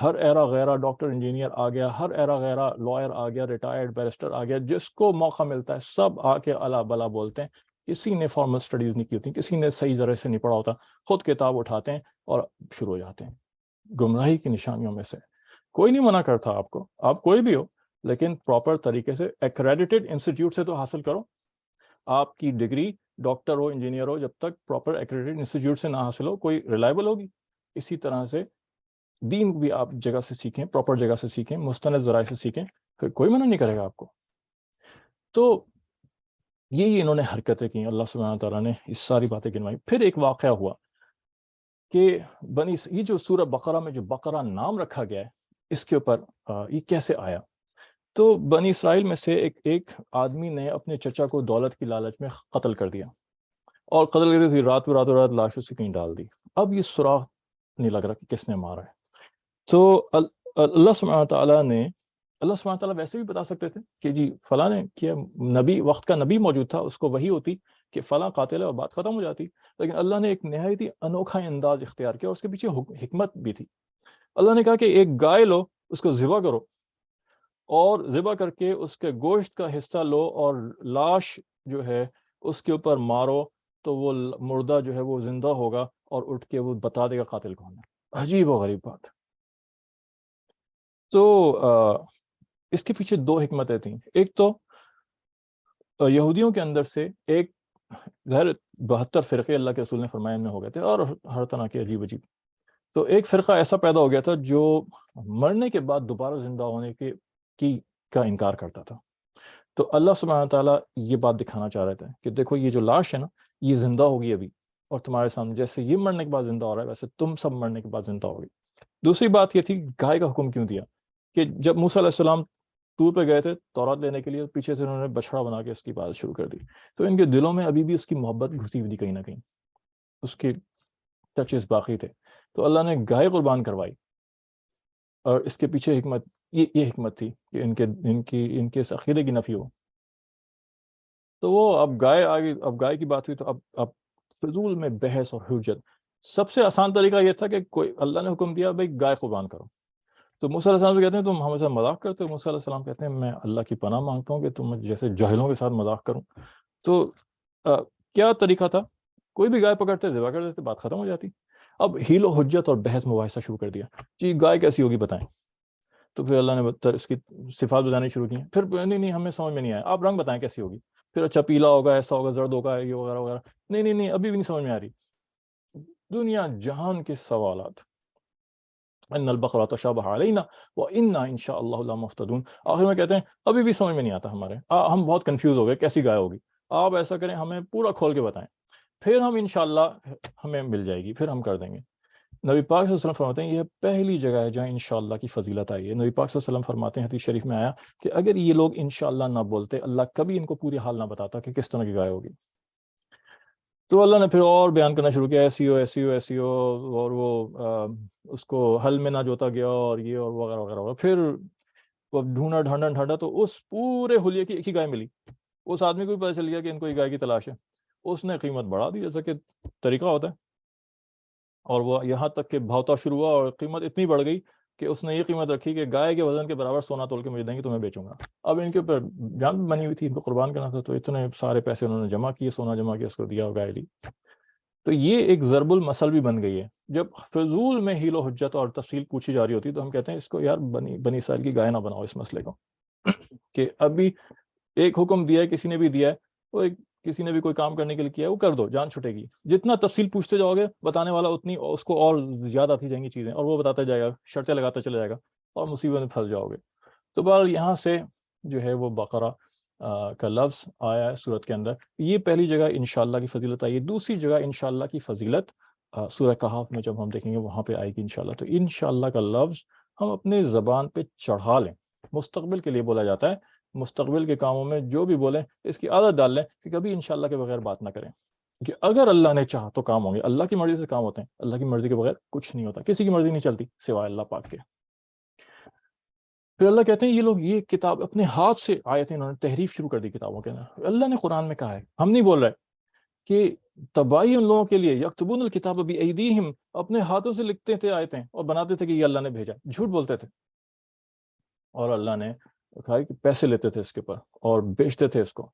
ہر ایرا غیرہ ڈاکٹر انجینئر آ گیا، ہر ایرا غیرہ لائر آ گیا، ریٹائرڈ بیرسٹر آ گیا، جس کو موقع ملتا ہے سب آ کے الا بلا بولتے ہیں۔ کسی نے فارمل سٹڈیز نہیں کی ہوتی، کسی نے صحیح ذرائع سے نہیں پڑھا ہوتا، خود کتاب اٹھاتے ہیں اور شروع ہو جاتے ہیں۔ گمراہی کی نشانیوں میں سے کوئی نہیں منع کرتا آپ کو، آپ کوئی بھی ہو، لیکن پراپر طریقے سے ایکریڈیٹڈ انسٹیٹیوٹ سے تو حاصل کرو۔ آپ کی ڈگری ڈاکٹر ہو، انجینئر ہو، جب تک پراپر ایکریڈیٹڈ انسٹیٹیوٹ سے نہ حاصل ہو، کوئی ریلائبل ہوگی؟ اسی طرح سے دین بھی آپ جگہ سے سیکھیں، پراپر جگہ سے سیکھیں، مستند ذرائع سے سیکھیں، پھر کوئی منع نہیں کرے گا آپ کو۔ تو یہی انہوں نے حرکتیں کی، اللہ سبحانہ تعالیٰ نے اس ساری باتیں گنوائی۔ پھر ایک واقعہ ہوا کہ یہ جو سورہ بقرہ میں جو بقرہ نام رکھا گیا ہے، اس کے اوپر یہ کیسے آیا؟ تو بنی اسرائیل میں سے ایک آدمی نے اپنے چچا کو دولت کی لالچ میں قتل کر دیا، اور قتل کر دی، رات لاش اسے کہیں ڈال دی۔ اب یہ سراغ نہیں لگ رہا کہ کس نے مارا ہے۔ تو اللہ سبحانہ تعالیٰ ویسے بھی بتا سکتے تھے کہ جی فلاں نے کیا، نبی، وقت کا نبی موجود تھا، اس کو وحی ہوتی کہ فلاں قاتل ہے اور بات ختم ہو جاتی، لیکن اللہ نے ایک نہایت ہی انوکھا انداز اختیار کیا، اور اس کے پیچھے حکمت بھی تھی۔ اللہ نے کہا کہ ایک گائے لو، اس کو ذبح کرو، اور ذبح کر کے اس کے گوشت کا حصہ لو اور لاش جو ہے اس کے اوپر مارو، تو وہ مردہ جو ہے وہ زندہ ہوگا اور اٹھ کے وہ بتا دے گا قاتل کون ہے۔ عجیب و غریب بات۔ تو اس کے پیچھے دو حکمتیں تھیں۔ ایک تو یہودیوں کے اندر سے ایک، ظاہر 72 فرقے اللہ کے رسول نے فرمایا میں ہو گئے تھے، اور ہر طرح کے عجیب عجیب. تو ایک فرقہ ایسا پیدا ہو گیا تھا جو مرنے کے بعد دوبارہ زندہ ہونے کا انکار کرتا تھا. تو اللہ سبحانہ تعالیٰ یہ بات دکھانا چاہ رہے تھے کہ دیکھو یہ جو لاش ہے نا، یہ زندہ ہوگی ابھی، اور تمہارے سامنے جیسے یہ مرنے کے بعد زندہ ہو رہا ہے ویسے تم سب مرنے کے بعد زندہ ہوگی. دوسری بات یہ تھی گائے کا حکم کیوں دیا، کہ جب موسیٰ علیہ السلام طور پہ گئے تھے تورات لینے کے لیے، پیچھے سے انہوں نے بچڑا بنا کے اس کی عبادت شروع کر دی. تو ان کے دلوں میں ابھی بھی اس کی محبت گھسی ہوئی تھی کہیں نہ کہیں، اس کے ٹچز باقی تھے. تو اللہ نے گائے قربان کروائی، اور اس کے پیچھے حکمت، یہ حکمت تھی کہ ان کے اس عقیدے کی نفی ہو. تو وہ اب گائے کی بات ہوئی، تو اب فضول میں بحث اور حجت. سب سے آسان طریقہ یہ تھا کہ کوئی اللہ نے حکم دیا بھائی گائے قربان کرو. تو موسیٰ علیہ السلام کہتے ہیں تم ہمیں سے مذاق کرتے ہو. موسیٰ علیہ السلام کہتے ہیں میں اللہ کی پناہ مانگتا ہوں کہ تم جیسے جاہلوں کے ساتھ مذاق کروں. تو کیا طریقہ تھا، کوئی بھی گائے پکڑتے ذبح کر دیتے، بات ختم ہو جاتی. اب ہیل و حجت اور بحث مباحثہ شروع کر دیا، جی گائے کیسی ہوگی بتائیں. تو پھر اللہ نے اس کی صفات بتانی شروع کی. پھر نہیں ہمیں سمجھ میں نہیں آیا، آپ رنگ بتائیں کیسی ہوگی. پھر اچھا پیلا ہوگا، ایسا ہوگا، زرد ہوگا، یہ وغیرہ وغیرہ. نہیں ابھی بھی نہیں سمجھ میں آ رہی. دنیا جہان کے سوالات. ان البقرہ تشابہ علینا وانا ان شاء اللہ لمهتدون. آخر میں کہتے ہیں ابھی بھی سمجھ میں نہیں آتا ہمارے، ہم بہت کنفیوز ہو گئے کیسی گائے ہوگی. آپ ایسا کریں ہمیں پورا کھول کے بتائیں، پھر ہم انشاءاللہ ہمیں مل جائے گی، پھر ہم کر دیں گے. نبی پاک صلی اللہ علیہ وسلم فرماتے ہیں یہ پہلی جگہ ہے جہاں انشاءاللہ کی فضیلت آئی ہے. نبی پاک صلی اللہ علیہ وسلم فرماتے ہیں حدیث شریف میں آیا کہ اگر یہ لوگ انشاءاللہ نہ بولتے، اللہ کبھی ان کو پوری حال نہ بتاتا کہ کس طرح کی گائے ہوگی. تو اللہ نے پھر اور بیان کرنا شروع کیا، ایسی ہو اور وہ اس کو حل میں نہ جوتا گیا، اور یہ اور وغیرہ وغیرہ. پھر وہ ڈھونڈا تو اس پورے حلیے کی ایک ہی گائے ملی. اس آدمی کو بھی پتہ چل گیا کہ ان کو یہ گائے کی تلاش ہے. اس نے قیمت بڑھا دی جیسا کہ طریقہ ہوتا ہے، اور وہ یہاں تک کہ بھاوتا شروع ہوا اور قیمت اتنی بڑھ گئی کہ اس نے یہ قیمت رکھی کہ گائے کے وزن کے برابر سونا تول کے مجھے دیں گے تو میں بیچوں گا. اب ان کے اوپر جان بنی ہوئی تھی، ان کو قربان کرنا تھا، تو اتنے سارے پیسے انہوں نے جمع کیے، سونا جمع کیا، اس کو دیا اور گائے لی. تو یہ ایک ضرب المثل بھی بن گئی ہے. جب فضول میں ہیل و حجت اور تفصیل پوچھی جا رہی ہوتی تو ہم کہتے ہیں اس کو یار بنی اسرائیل کی گائے نہ بناؤ اس مسئلے کو، کہ ابھی ایک حکم دیا ہے، کسی نے بھی دیا ہے، وہ کسی نے بھی کوئی کام کرنے کے لیے کیا ہے، وہ کر دو، جان چھٹے گی. جتنا تفصیل پوچھتے جاؤ گے بتانے والا اتنی اس کو اور زیادہ آتی جائیں گی چیزیں، اور وہ بتاتا جائے گا، شرطیں لگاتا چلا جائے گا، اور مصیبت میں پھنس جاؤ گے. تو بہرحال یہاں سے جو ہے وہ بقرہ کا لفظ آیا ہے سورت کے اندر. یہ پہلی جگہ انشاءاللہ کی فضیلت آئی ہے. دوسری جگہ انشاءاللہ کی فضیلت سورہ کہف میں جب ہم دیکھیں گے وہاں پہ آئے گی انشاءاللہ. تو انشاءاللہ کا لفظ ہم اپنے زبان پہ چڑھا لیں. مستقبل کے لیے بولا جاتا ہے، مستقبل کے کاموں میں جو بھی بولیں اس کی عادت ڈال لیں کہ کبھی انشاءاللہ کے بغیر بات نہ کریں، کہ اگر اللہ نے چاہا تو کام ہوں گے. اللہ کی مرضی سے کام ہوتے ہیں، اللہ کی مرضی کے بغیر کچھ نہیں ہوتا. کسی کی مرضی نہیں چلتی سوائے اللہ پاک کے. پھر اللہ کہتے ہیں یہ لوگ یہ کتاب اپنے ہاتھ سے آیتیں انہوں نے تحریف شروع کر دی کتابوں کے اندر. اللہ نے قرآن میں کہا ہے، ہم نہیں بول رہے، کہ تباہی ان لوگوں کے لیے یکتبون الکتاب بایدیہم، اپنے ہاتھوں سے لکھتے تھے آیتیں اور بناتے تھے کہ یہ اللہ نے بھیجا، جھوٹ بولتے تھے. اور اللہ نے کہا کہ پیسے لیتے تھے اس کے اوپر اور بیچتے تھے اس کو.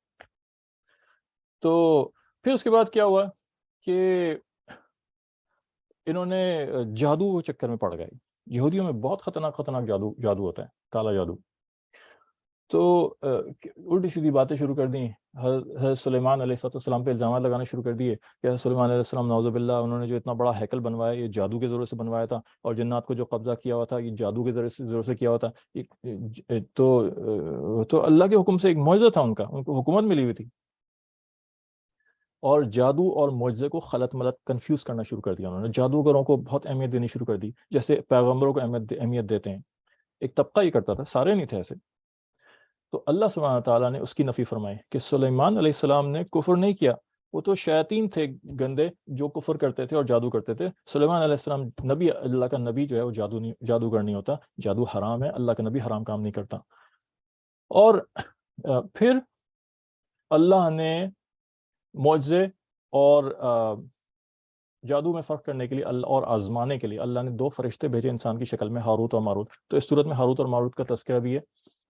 تو پھر اس کے بعد کیا ہوا کہ انہوں نے جادو کے چکر میں پڑ گئے. یہودیوں میں بہت خطرناک جادو ہوتا ہے، کالا جادو. تو الٹی سیدھی باتیں شروع کر دیں. حضرت سلیمان علیہ السلام پہ الزامات لگانے شروع کر دیے کہ حضرت سلیمان علیہ السلام نعوذ باللہ انہوں نے جو اتنا بڑا ہیکل بنوایا یہ جادو کے ذریعے سے بنوایا تھا، اور جنات کو جو قبضہ کیا ہوا تھا یہ جادو کے ذریعے سے کیا ہوا تھا. تو اللہ کے حکم سے ایک معجزہ تھا، ان کو حکومت ملی ہوئی تھی، اور جادو اور معجزے کو خلط ملط کنفیوز کرنا شروع کر دیا انہوں نے. جادوگروں کو بہت اہمیت دینی شروع کر دی جیسے پیغمبروں کو اہمیت دیتے ہیں. ایک طبقہ یہ کرتا تھا، سارے نہیں تھے ایسے. تو اللہ سبحانہ تعالیٰ نے اس کی نفی فرمائی کہ سلیمان علیہ السلام نے کفر نہیں کیا، وہ تو شیاطین تھے گندے جو کفر کرتے تھے اور جادو کرتے تھے. سلیمان علیہ السلام نبی، اللہ کا نبی جو ہے وہ جادوگر نہیں ہوتا، جادو حرام ہے، اللہ کا نبی حرام کام نہیں کرتا. اور پھر اللہ نے معجزے اور جادو میں فرق کرنے کے لیے اور آزمانے کے لیے اللہ نے 2 فرشتے بھیجے انسان کی شکل میں، ہاروت اور ماروت. تو اس صورت میں ہاروت اور ماروت کا تذکرہ بھی ہے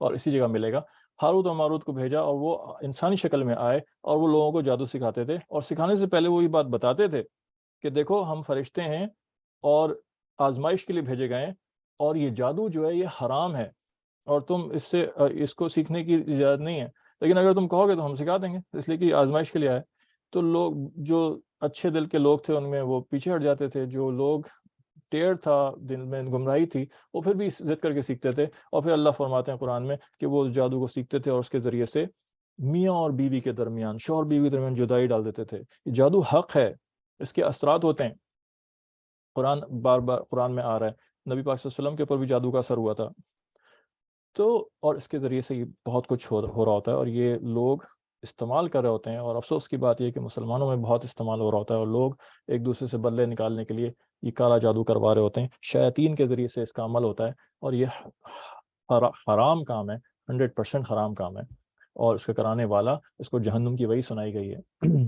اور اسی جگہ ملے گا. ہاروت اور ماروت کو بھیجا اور وہ انسانی شکل میں آئے اور وہ لوگوں کو جادو سکھاتے تھے، اور سکھانے سے پہلے وہ یہ بات بتاتے تھے کہ دیکھو ہم فرشتے ہیں اور آزمائش کے لیے بھیجے گئے ہیں، اور یہ جادو جو ہے یہ حرام ہے اور تم اس کو سیکھنے کی اجازت نہیں ہے. لیکن اگر تم کہو گے تو ہم سکھا دیں گے، اس لیے کہ آزمائش کے لیے آئے۔ تو لوگ جو اچھے دل کے لوگ تھے ان میں وہ پیچھے ہٹ جاتے تھے، جو لوگ ٹیڑھ تھا، دل میں گمراہی تھی، وہ پھر بھی ضد کر کے سیکھتے تھے۔ اور پھر اللہ فرماتے ہیں قرآن میں کہ وہ اس جادو کو سیکھتے تھے اور اس کے ذریعے سے میاں اور بیوی کے درمیان، شوہر بیوی کے درمیان جدائی ڈال دیتے تھے۔ یہ جادو حق ہے، اس کے اثرات ہوتے ہیں، قرآن بار بار قرآن میں آ رہا ہے، نبی پاک صلی اللہ علیہ وسلم کے اوپر بھی جادو کا اثر ہوا تھا۔ تو اور اس کے ذریعے سے یہ بہت کچھ ہو رہا ہوتا ہے، اور یہ لوگ استعمال کر رہے ہوتے ہیں۔ اور افسوس کی بات یہ ہے کہ مسلمانوں میں بہت استعمال ہو رہا ہوتا ہے، اور لوگ ایک دوسرے سے بدلے نکالنے کے لیے یہ کالا جادو کروا رہے ہوتے ہیں، شیاطین کے ذریعے سے اس کا عمل ہوتا ہے، اور یہ حرام کام ہے، 100% حرام کام ہے، اور اس کے کرانے والا اس کو جہنم کی وہی سنائی گئی ہے۔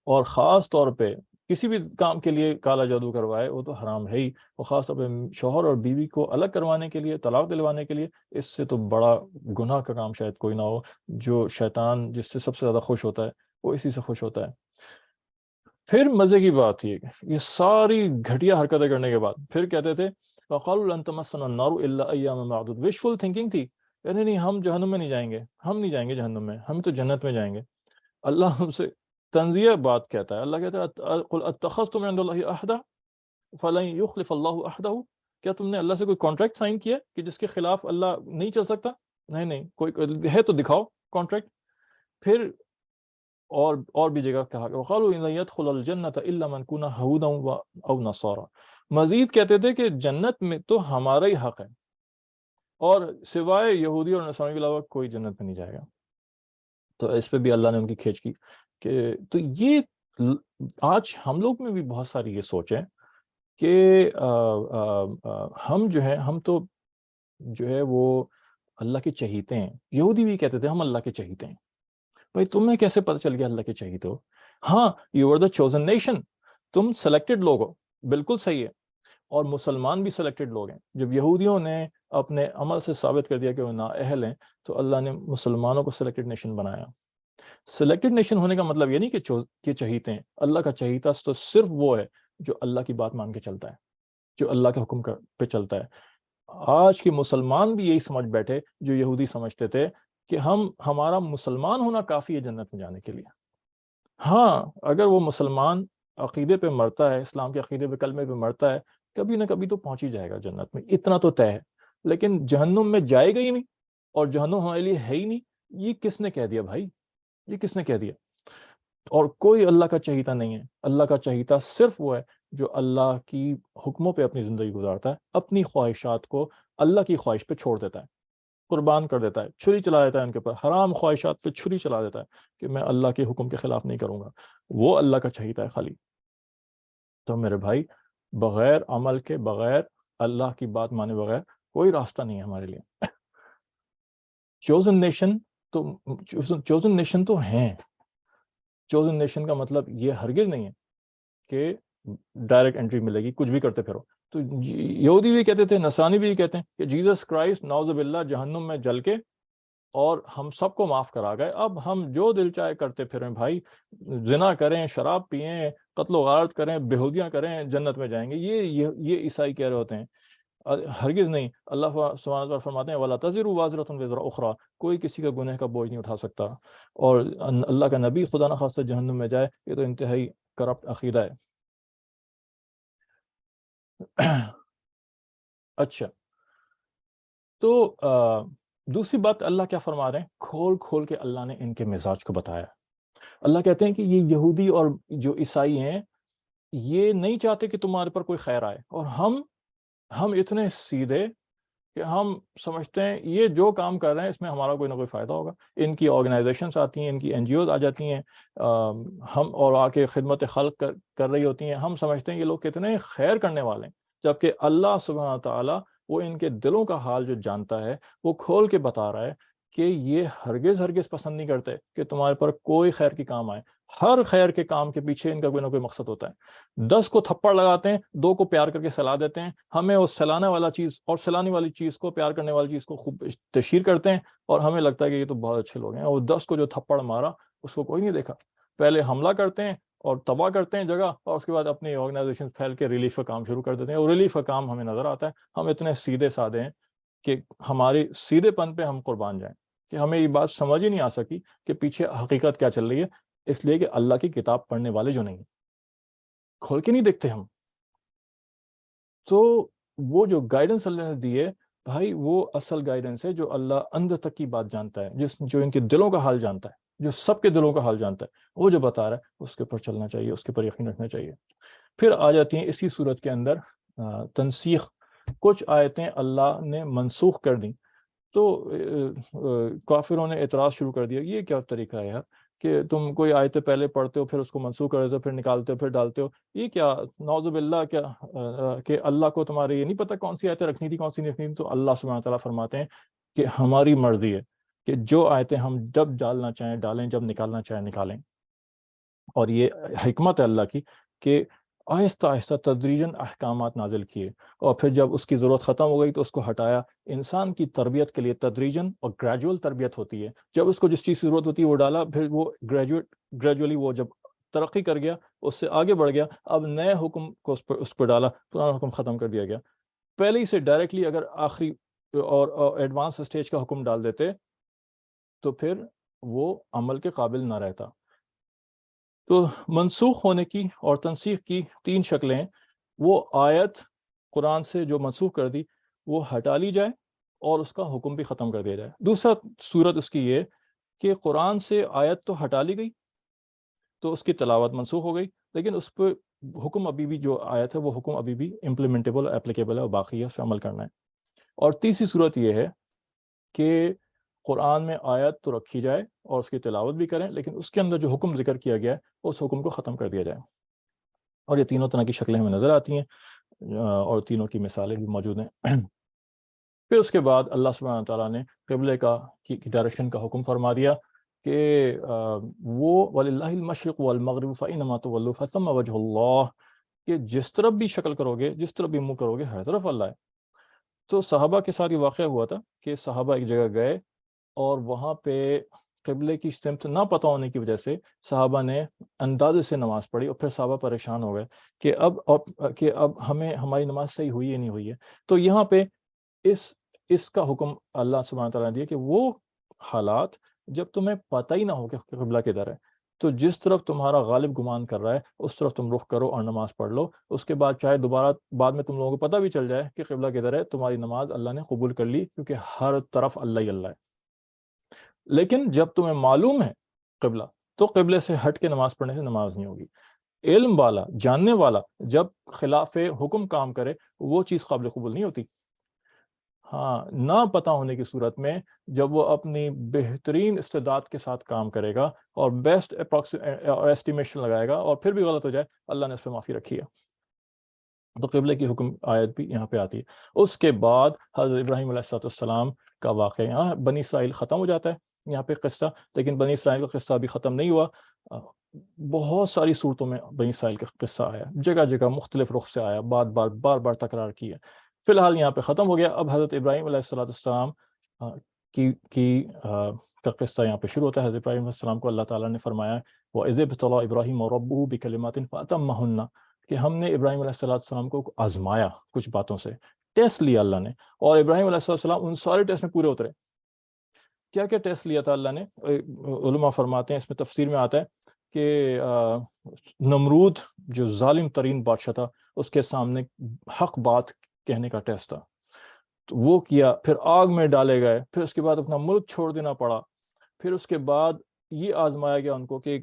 اور خاص طور پہ کسی بھی کام کے لیے کالا جادو کروائے وہ تو حرام ہے ہی، اور خاص طور پہ شوہر اور بیوی کو الگ کروانے کے لیے، طلاق دلوانے کے لیے، اس سے تو بڑا گناہ کا کام شاید کوئی نہ ہو۔ جو شیطان جس سے سب سے زیادہ خوش ہوتا ہے وہ اسی سے خوش ہوتا ہے۔ پھر مزے کی بات یہ ساری گھٹیا حرکتیں کرنے کے بعد پھر کہتے تھے وَقَالُوا لَن تَمَسَّنَا النَّارُ إِلَّا أَيَّامًا مَعْدُودَةً، وشفل تھنکنگ تھی، یعنی نہیں ہم جہنم میں نہیں جائیں گے، ہم نہیں جائیں گے جہنم میں، ہم تو جنت میں جائیں گے۔ اللہ ہم سے تنزیہ بات کہتا ہے، اللہ کہتا ہے قُلْ أَتَّخَذْتُمْ عِندَ اللَّهِ عَهْدًا فَلَن يُخْلِفَ اللَّهُ عَهْدَهُ، کیا تم نے اللہ سے کوئی کانٹریکٹ سائن کیا کہ جس کے خلاف اللہ نہیں چل سکتا؟ نہیں، کوئی ہے تو دکھاؤ کانٹریکٹ۔ پھر اور بھی جگہ کہا کہ وَقَالُوا إِن لَن يَدْخُلَ الْجَنَّةَ إِلَّا مَنْ كَانَ هُودًا أَوْ نَصَارَىٰ، مزید کہتے تھے کہ جنت میں تو ہمارا ہی حق ہے، اور سوائے یہودی اور نصرانی کے علاوہ کوئی جنت میں نہیں جائے گا۔ تو اس پہ بھی اللہ نے ان کی کھینچ کی کہ تو یہ آج ہم لوگ میں بھی بہت ساری یہ سوچ ہے کہ ہم جو ہے، ہم تو جو ہے وہ اللہ کے چہیتے ہیں۔ یہودی بھی کہتے تھے ہم اللہ کے چہیتے ہیں۔ بھائی تمہیں کیسے پتہ چل گیا اللہ کے چہیتے ہو؟ ہاں، you are the chosen nation, تم سلیکٹڈ لوگ ہو، بالکل صحیح ہے۔ اور مسلمان بھی سلیکٹڈ لوگ ہیں۔ جب یہودیوں نے اپنے عمل سے ثابت کر دیا کہ وہ نااہل ہیں، تو اللہ نے مسلمانوں کو سلیکٹڈ نیشن بنایا۔ سلیکٹڈ نیشن ہونے کا مطلب یہ نہیں کہ چہیتے ہیں۔ اللہ کا چہیتا تو صرف وہ ہے جو اللہ کی بات مان کے چلتا ہے، جو اللہ کے حکم پہ چلتا ہے۔ آج کے مسلمان بھی یہی سمجھ بیٹھے جو یہودی سمجھتے تھے کہ ہمارا مسلمان ہونا کافی ہے جنت میں جانے کے لیے۔ ہاں، اگر وہ مسلمان عقیدے پہ مرتا ہے، اسلام کے عقیدے پہ، کلمے پہ مرتا ہے، کبھی نہ کبھی تو پہنچ ہی جائے گا جنت میں، اتنا تو طے ہے۔ لیکن جہنم میں جائے گا ہی نہیں، اور جہنم ہمارے لیے ہے ہی نہیں، یہ کس نے کہہ دیا بھائی؟ یہ کس نے کہہ دیا؟ اور کوئی اللہ کا چہیتا نہیں ہے۔ اللہ کا چہیتا صرف وہ ہے جو اللہ کی حکموں پہ اپنی زندگی گزارتا ہے، اپنی خواہشات کو اللہ کی خواہش پہ چھوڑ دیتا ہے، قربان کر دیتا ہے، چھری چلا دیتا ہے ان کے اوپر، حرام خواہشات پہ چھری چلا دیتا ہے کہ میں اللہ کے حکم کے خلاف نہیں کروں گا۔ وہ اللہ کا چہیتا ہے خالی۔ تو میرے بھائی، بغیر عمل کے، بغیر اللہ کی بات مانے بغیر کوئی راستہ نہیں ہے ہمارے لیے۔ چوزن نیشن تو ہیں۔ چوزن نیشن کا مطلب یہ ہرگز نہیں ہے کہ ڈائریکٹ انٹری ملے گی کچھ بھی کرتے پھرو۔ تو یہودی بھی کہتے تھے، نصرانی بھی کہتے ہیں کہ جیسس کرائسٹ نعوذ باللہ جہنم میں جل کے اور ہم سب کو معاف کرا گئے، اب ہم جو دل چاہے کرتے پھریں بھائی، زنا کریں، شراب پئیں، قتل و غارت کریں، بےہودیاں کریں، جنت میں جائیں گے۔ یہ عیسائی کہہ رہے ہوتے ہیں۔ ہرگز نہیں۔ اللہ سبحانہ وتعالیٰ فرماتے ہیں وَلَا تَزِرُ وَازِرَةٌ وِزْرَ أُخْرَىٰ، کوئی کسی کا گناہ کا بوجھ نہیں اٹھا سکتا۔ اور اللہ کا نبی خدا نخواستہ جہنم میں جائے، یہ تو انتہائی کرپٹ عقیدہ ہے۔ اچھا، تو دوسری بات اللہ کیا فرما رہے ہیں؟ کھول کھول کے اللہ نے ان کے مزاج کو بتایا۔ اللہ کہتے ہیں کہ یہ یہودی اور جو عیسائی ہیں، یہ نہیں چاہتے کہ تمہارے پر کوئی خیر آئے، اور ہم اتنے سیدھے کہ ہم سمجھتے ہیں یہ جو کام کر رہے ہیں اس میں ہمارا کوئی نہ کوئی فائدہ ہوگا۔ ان کی آرگنائزیشنس آتی ہیں، ان کی NGOs آ جاتی ہیں، ہم اور آ کے خدمت خلق کر رہی ہوتی ہیں، ہم سمجھتے ہیں یہ لوگ کتنے خیر کرنے والے ہیں، جبکہ اللہ سبحانہ تعالیٰ وہ ان کے دلوں کا حال جو جانتا ہے، وہ کھول کے بتا رہا ہے کہ یہ ہرگز پسند نہیں کرتے کہ تمہارے پر کوئی خیر کی کام آئے۔ ہر خیر کے کام کے پیچھے ان کا کوئی نہ کوئی مقصد ہوتا ہے۔ 10 کو تھپڑ لگاتے ہیں، 2 کو پیار کر کے سلا دیتے ہیں، ہمیں اس سلانے والا چیز اور سلانے والی چیز کو، پیار کرنے والی چیز کو خوب تشہیر کرتے ہیں، اور ہمیں لگتا ہے کہ یہ تو بہت اچھے لوگ ہیں۔ اور 10 کو جو تھپڑ مارا اس کو کوئی نہیں دیکھا، پہلے حملہ کرتے ہیں اور تباہ کرتے ہیں جگہ، اور اس کے بعد اپنی آرگنائزیشن پھیل کے ریلیف کا کام شروع کر دیتے ہیں، اور ریلیف کا کام ہمیں نظر آتا ہے۔ ہم اتنے سیدھے سادے ہیں کہ ہماری سیدھے پن پہ ہم قربان جائیں۔ کہ ہمیں یہ بات سمجھ ہی نہیں آ سکی کہ پیچھے حقیقت کیا چل رہی ہے، اس لیے کہ اللہ کی کتاب پڑھنے والے جو نہیں، کھول کے نہیں دیکھتے ہم. تو وہ جو گائیڈنس اللہ نے دی ہے بھائی، وہ اصل گائیڈنس ہے جو اللہ اندر تک کی بات جانتا ہے، جو ان کے دلوں کا حال جانتا ہے، جو سب کے دلوں کا حال جانتا ہے، وہ جو بتا رہا ہے اس کے اوپر چلنا چاہیے، اس کے اوپر یقین رکھنا چاہیے. پھر آ جاتی ہیں اسی صورت کے اندر تنسیخ. کچھ آیتیں اللہ نے منسوخ کر دیں تو کافروں نے اعتراض شروع کر دیا، یہ کیا طریقہ ہے یار کہ تم کوئی آیتیں پہلے پڑھتے ہو پھر اس کو منسوخ کر دیتے ہو، پھر نکالتے ہو، پھر ڈالتے ہو، یہ کیا نعوذ باللہ، کیا کہ اللہ کو تمہارے یہ نہیں پتہ کون سی آیتیں رکھنی تھی کون سی نہیں رکھنی تھی؟ تو اللہ سبحانہ تعالیٰ فرماتے ہیں کہ ہماری مرضی ہے کہ جو آیتیں ہم جب ڈالنا چاہیں ڈالیں، جب نکالنا چاہیں نکالیں. اور یہ حکمت ہے اللہ کی کہ آہستہ آہستہ تدریجاً احکامات نازل کیے، اور پھر جب اس کی ضرورت ختم ہو گئی تو اس کو ہٹایا. انسان کی تربیت کے لیے تدریجاً اور گریجول تربیت ہوتی ہے. جب اس کو جس چیز کی ضرورت ہوتی ہے وہ ڈالا، پھر وہ گریجولی وہ جب ترقی کر گیا، اس سے آگے بڑھ گیا، اب نئے حکم کو اس پہ ڈالا، پرانا حکم ختم کر دیا گیا. پہلے ہی سے ڈائریکٹلی اگر آخری اور ایڈوانس اسٹیج کا حکم ڈال دیتے تو پھر وہ عمل کے قابل نہ رہتا. تو منسوخ ہونے کی اور تنسیخ کی 3 شکلیں ہیں. وہ آیت قرآن سے جو منسوخ کر دی وہ ہٹا لی جائے اور اس کا حکم بھی ختم کر دیا جائے. دوسرا صورت اس کی یہ کہ قرآن سے آیت تو ہٹا لی گئی تو اس کی تلاوت منسوخ ہو گئی، لیکن اس پہ حکم ابھی بھی جو آیت ہے وہ حکم ابھی بھی امپلیمنٹیبل اپلیکیبل ہے اور باقی ہے، اس پہ عمل کرنا ہے. اور تیسری صورت یہ ہے کہ قرآن میں آیت تو رکھی جائے اور اس کی تلاوت بھی کریں، لیکن اس کے اندر جو حکم ذکر کیا گیا ہے اس حکم کو ختم کر دیا جائے. اور یہ تینوں طرح کی شکلیں ہمیں نظر آتی ہیں اور تینوں کی مثالیں بھی موجود ہیں. پھر اس کے بعد اللہ سبحانہ تعالیٰ نے قبلے کی ڈائریکشن کا حکم فرما دیا کہ وہ وَلِلَّهِ الْمَشْرِقُ وَالْمَغْرِبُ فَإِنَّمَا تُوَلُّوا فَثَمَّ وَجْهُ اللَّهِ، کہ جس طرف بھی شکل کرو گے، جس طرف بھی منہ کرو گے، ہر طرف اللہ ہے. تو صحابہ کے ساتھ یہ واقعہ ہوا تھا کہ صحابہ ایک جگہ گئے اور وہاں پہ قبلے کی سمت نہ پتہ ہونے کی وجہ سے صحابہ نے اندازے سے نماز پڑھی، اور پھر صحابہ پریشان ہو گئے کہ اب ہماری نماز صحیح ہوئی ہے نہیں ہوئی ہے. تو یہاں پہ اس کا حکم اللہ سبحانہ تعالیٰ نے دیا کہ وہ حالات جب تمہیں پتہ ہی نہ ہو کہ قبلہ کدھر ہے، تو جس طرف تمہارا غالب گمان کر رہا ہے اس طرف تم رخ کرو اور نماز پڑھ لو. اس کے بعد چاہے دوبارہ بعد میں تم لوگوں کو پتہ بھی چل جائے کہ قبلہ کدھر ہے، تمہاری نماز اللہ نے قبول کر لی، کیونکہ ہر طرف اللہ ہی اللہ ہے. لیکن جب تمہیں معلوم ہے قبلہ، تو قبلے سے ہٹ کے نماز پڑھنے سے نماز نہیں ہوگی. علم والا، جاننے والا جب خلاف حکم کام کرے وہ چیز قابل قبول نہیں ہوتی. ہاں، نہ پتہ ہونے کی صورت میں جب وہ اپنی بہترین استعداد کے ساتھ کام کرے گا اور بیسٹ ایسٹیمیشن لگائے گا اور پھر بھی غلط ہو جائے، اللہ نے اس پہ معافی رکھی ہے. تو قبلے کی حکم آیت بھی یہاں پہ آتی ہے. اس کے بعد حضرت ابراہیم علیہ السلام کا واقعہ، یہاں بنی اسرائیل ختم ہو جاتا ہے یہاں پہ قصہ، لیکن بنی اسرائیل کا قصہ بھی ختم نہیں ہوا. بہت ساری صورتوں میں بنی اسرائیل کا قصہ آیا، جگہ جگہ مختلف رخ سے آیا، بار بار تکرار کی ہے. فی الحال یہاں پہ ختم ہو گیا. اب حضرت ابراہیم علیہ السلام کا قصہ یہاں پہ شروع ہوتا ہے. حضرت ابراہیم علیہ السلام کو اللہ تعالیٰ نے فرمایا وَإِذِ ابْتَلَىٰ إِبْرَاهِيمَ رَبُّهُ بِكَلِمَاتٍ فَأَتَمَّهُنَّ، کہ ہم نے ابراہیم علیہ السلام کو آزمایا کچھ باتوں سے، ٹیسٹ لیا اللہ نے، اور ابراہیم علیہ السلام ان سارے ٹیسٹ میں پورے اترے. کیا کیا ٹیسٹ لیا تھا اللہ نے؟ علماء فرماتے ہیں، اس میں تفسیر میں آتا ہے کہ نمرود جو ظالم ترین بادشاہ تھا، اس کے سامنے حق بات کہنے کا ٹیسٹ تھا، تو وہ کیا. پھر آگ میں ڈالے گئے، پھر اس کے بعد اپنا ملک چھوڑ دینا پڑا. پھر اس کے بعد یہ آزمایا گیا ان کو کہ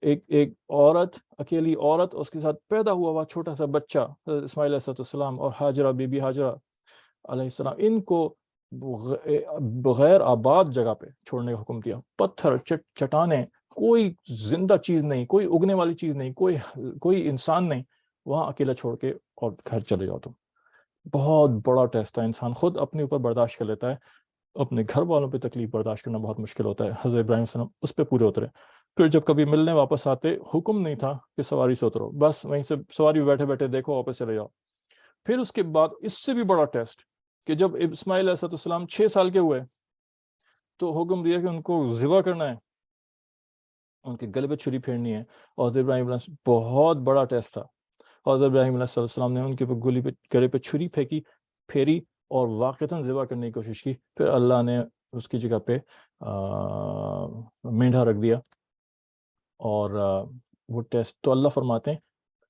ایک عورت، اکیلی عورت، اس کے ساتھ پیدا ہوا چھوٹا سا بچہ اسماعیل علیہ السلام اور ہاجرہ بی بی ہاجرہ علیہ السلام، ان کو بغیر آباد جگہ پہ چھوڑنے کا حکم دیا. پتھر، چٹانیں، کوئی زندہ چیز نہیں، کوئی اگنے والی چیز نہیں، کوئی انسان نہیں، وہاں اکیلا چھوڑ کے اور گھر چلے جاؤ تم. بہت بڑا ٹیسٹ ہے. انسان خود اپنے اوپر برداشت کر لیتا ہے، اپنے گھر والوں پہ تکلیف برداشت کرنا بہت مشکل ہوتا ہے. حضرت ابراہیم السلام اس پہ پورے اترے. پھر جب کبھی ملنے واپس آتے، حکم نہیں تھا کہ سواری سے اترو، بس وہیں سے سواری میں بیٹھے بیٹھے دیکھو واپس چلے جاؤ. پھر اس کے بعد اس سے بھی بڑا ٹیسٹ کہ جب اسماعیل علیہ السلام 6 سال کے ہوئے تو حکم دیا کہ ان کو ذبح کرنا ہے، ان کے گلے پہ چھری پھیرنی ہے. اور حضرت ابراہیم علیہ السلام، بہت بڑا ٹیسٹ تھا. حضرت ابراہیم علیہ السلام نے ان کے گلے پہ چھری پھیری اور واقعتاً ذبح کرنے کی کوشش کی. پھر اللہ نے اس کی جگہ پہ مینڈھا رکھ دیا، اور وہ ٹیسٹ تو اللہ فرماتے ہیں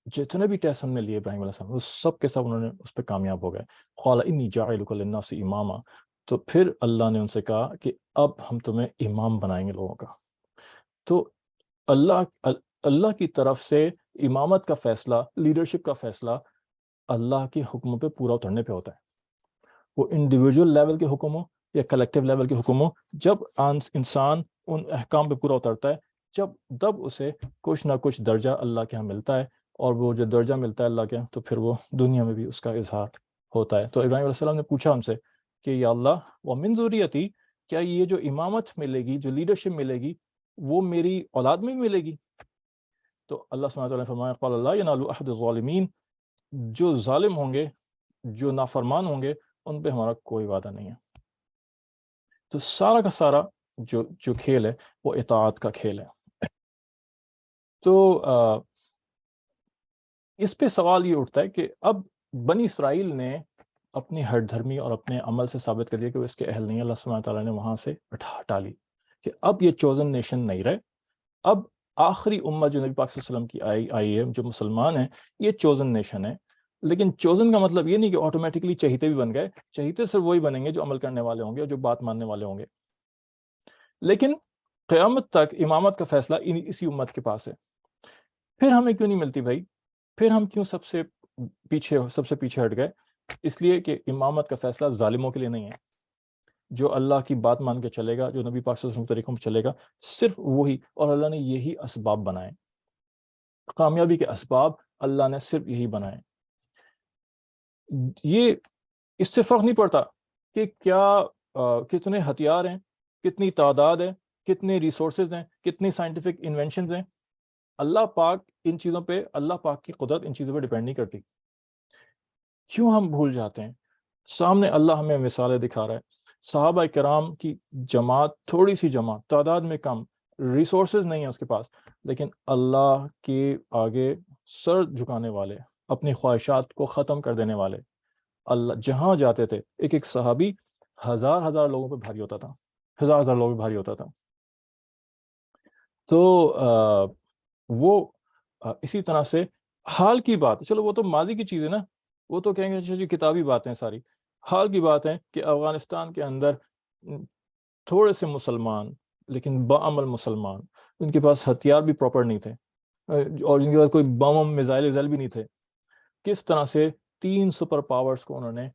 جتنے بھی ٹیسٹ ہم نے لیے ابراہیم علیہ السلام، وہ سب کے سب انہوں نے اس پہ کامیاب ہو گئے۔ قال انی جاعلک للناس اماما، تو پھر اللہ نے ان سے کہا کہ اب ہم تمہیں امام بنائیں گے لوگوں کا۔ تو اللہ کی طرف سے امامت کا فیصلہ، لیڈرشپ کا فیصلہ اللہ کے حکموں پہ پورا اترنے پہ ہوتا ہے۔ وہ انڈیویجول لیول کے حکم ہو یا کلیکٹیو لیول کے حکم ہو، جب انسان ان احکام پہ پورا اترتا ہے، تب اسے کچھ نہ کچھ درجہ اللہ کے ہاں ملتا ہے، اور وہ جو درجہ ملتا ہے اللہ کے ہاں تو پھر وہ دنیا میں بھی اس کا اظہار ہوتا ہے۔ تو ابراہیم علیہ السلام نے پوچھا ہم سے کہ یا اللہ ومن ذریتی، کیا یہ جو امامت ملے گی، جو لیڈرشپ ملے گی، وہ میری اولاد میں بھی ملے گی؟ تو اللہ سبحانہ وتعالیٰ نے فرمایا قال لا ینال احد الظالمین، جو ظالم ہوں گے، جو نافرمان ہوں گے، ان پہ ہمارا کوئی وعدہ نہیں ہے۔ تو سارا کا سارا جو کھیل ہے وہ اطاعت کا کھیل ہے۔ تو اس پہ سوال یہ اٹھتا ہے کہ اب بنی اسرائیل نے اپنی ہٹ دھرمی اور اپنے عمل سے ثابت کر دیا کہ وہ اس کے اہل نہیں ہیں۔ اللہ سبحانہ تعالیٰ نے وہاں سے ہٹا لی کہ اب یہ چوزن نیشن نہیں رہے، اب آخری امت جو نبی پاک صلی اللہ علیہ وسلم کی آئی ہے، جو مسلمان ہیں، یہ چوزن نیشن ہے۔ لیکن چوزن کا مطلب یہ نہیں کہ آٹومیٹکلی چہیتے بھی بن گئے، چہیتے صرف وہی بنیں گے جو عمل کرنے والے ہوں گے، جو بات ماننے والے ہوں گے۔ لیکن قیامت تک امامت کا فیصلہ اسی امت کے پاس ہے۔ پھر ہمیں کیوں نہیں ملتی بھائی؟ پھر ہم کیوں سب سے پیچھے ہٹ گئے؟ اس لیے کہ امامت کا فیصلہ ظالموں کے لیے نہیں ہے۔ جو اللہ کی بات مان کے چلے گا، جو نبی پاک صلی اللہ علیہ وسلم کے طریقوں میں چلے گا، صرف وہی، اور اللہ نے یہی اسباب بنائے، کامیابی کے اسباب اللہ نے صرف یہی بنائے۔ یہ اس سے فرق نہیں پڑتا کہ کتنے ہتھیار ہیں، کتنی تعداد ہے، کتنے ریسورسز ہیں، کتنی سائنٹیفک انوینشنز ہیں۔ اللہ پاک ان چیزوں پہ، اللہ پاک کی قدرت ان چیزوں پہ ڈیپینڈ نہیں کرتی۔ کیوں ہم بھول جاتے ہیں؟ سامنے اللہ ہمیں مثالیں دکھا رہا ہے۔ صحابہ کرام کی جماعت، تھوڑی سی جماعت، تعداد میں کم، ریسورسز نہیں ہیں اس کے پاس، لیکن اللہ کے آگے سر جھکانے والے، اپنی خواہشات کو ختم کر دینے والے، اللہ جہاں جاتے تھے، ایک صحابی ہزار لوگوں پہ بھاری ہوتا تھا، ہزار لوگوں پہ بھاری ہوتا تھا۔ تو وہ اسی طرح سے حال کی بات، چلو وہ تو ماضی کی چیز ہے نا، وہ تو کہیں گے اچھا جی کتابی باتیں ساری۔ حال کی بات ہے کہ افغانستان کے اندر تھوڑے سے مسلمان، لیکن باعمل مسلمان، ان کے پاس ہتھیار بھی پراپر نہیں تھے، اور جن کے پاس کوئی بم میزائل بھی نہیں تھے، کس طرح سے 3 سپر پاورز کو انہوں نے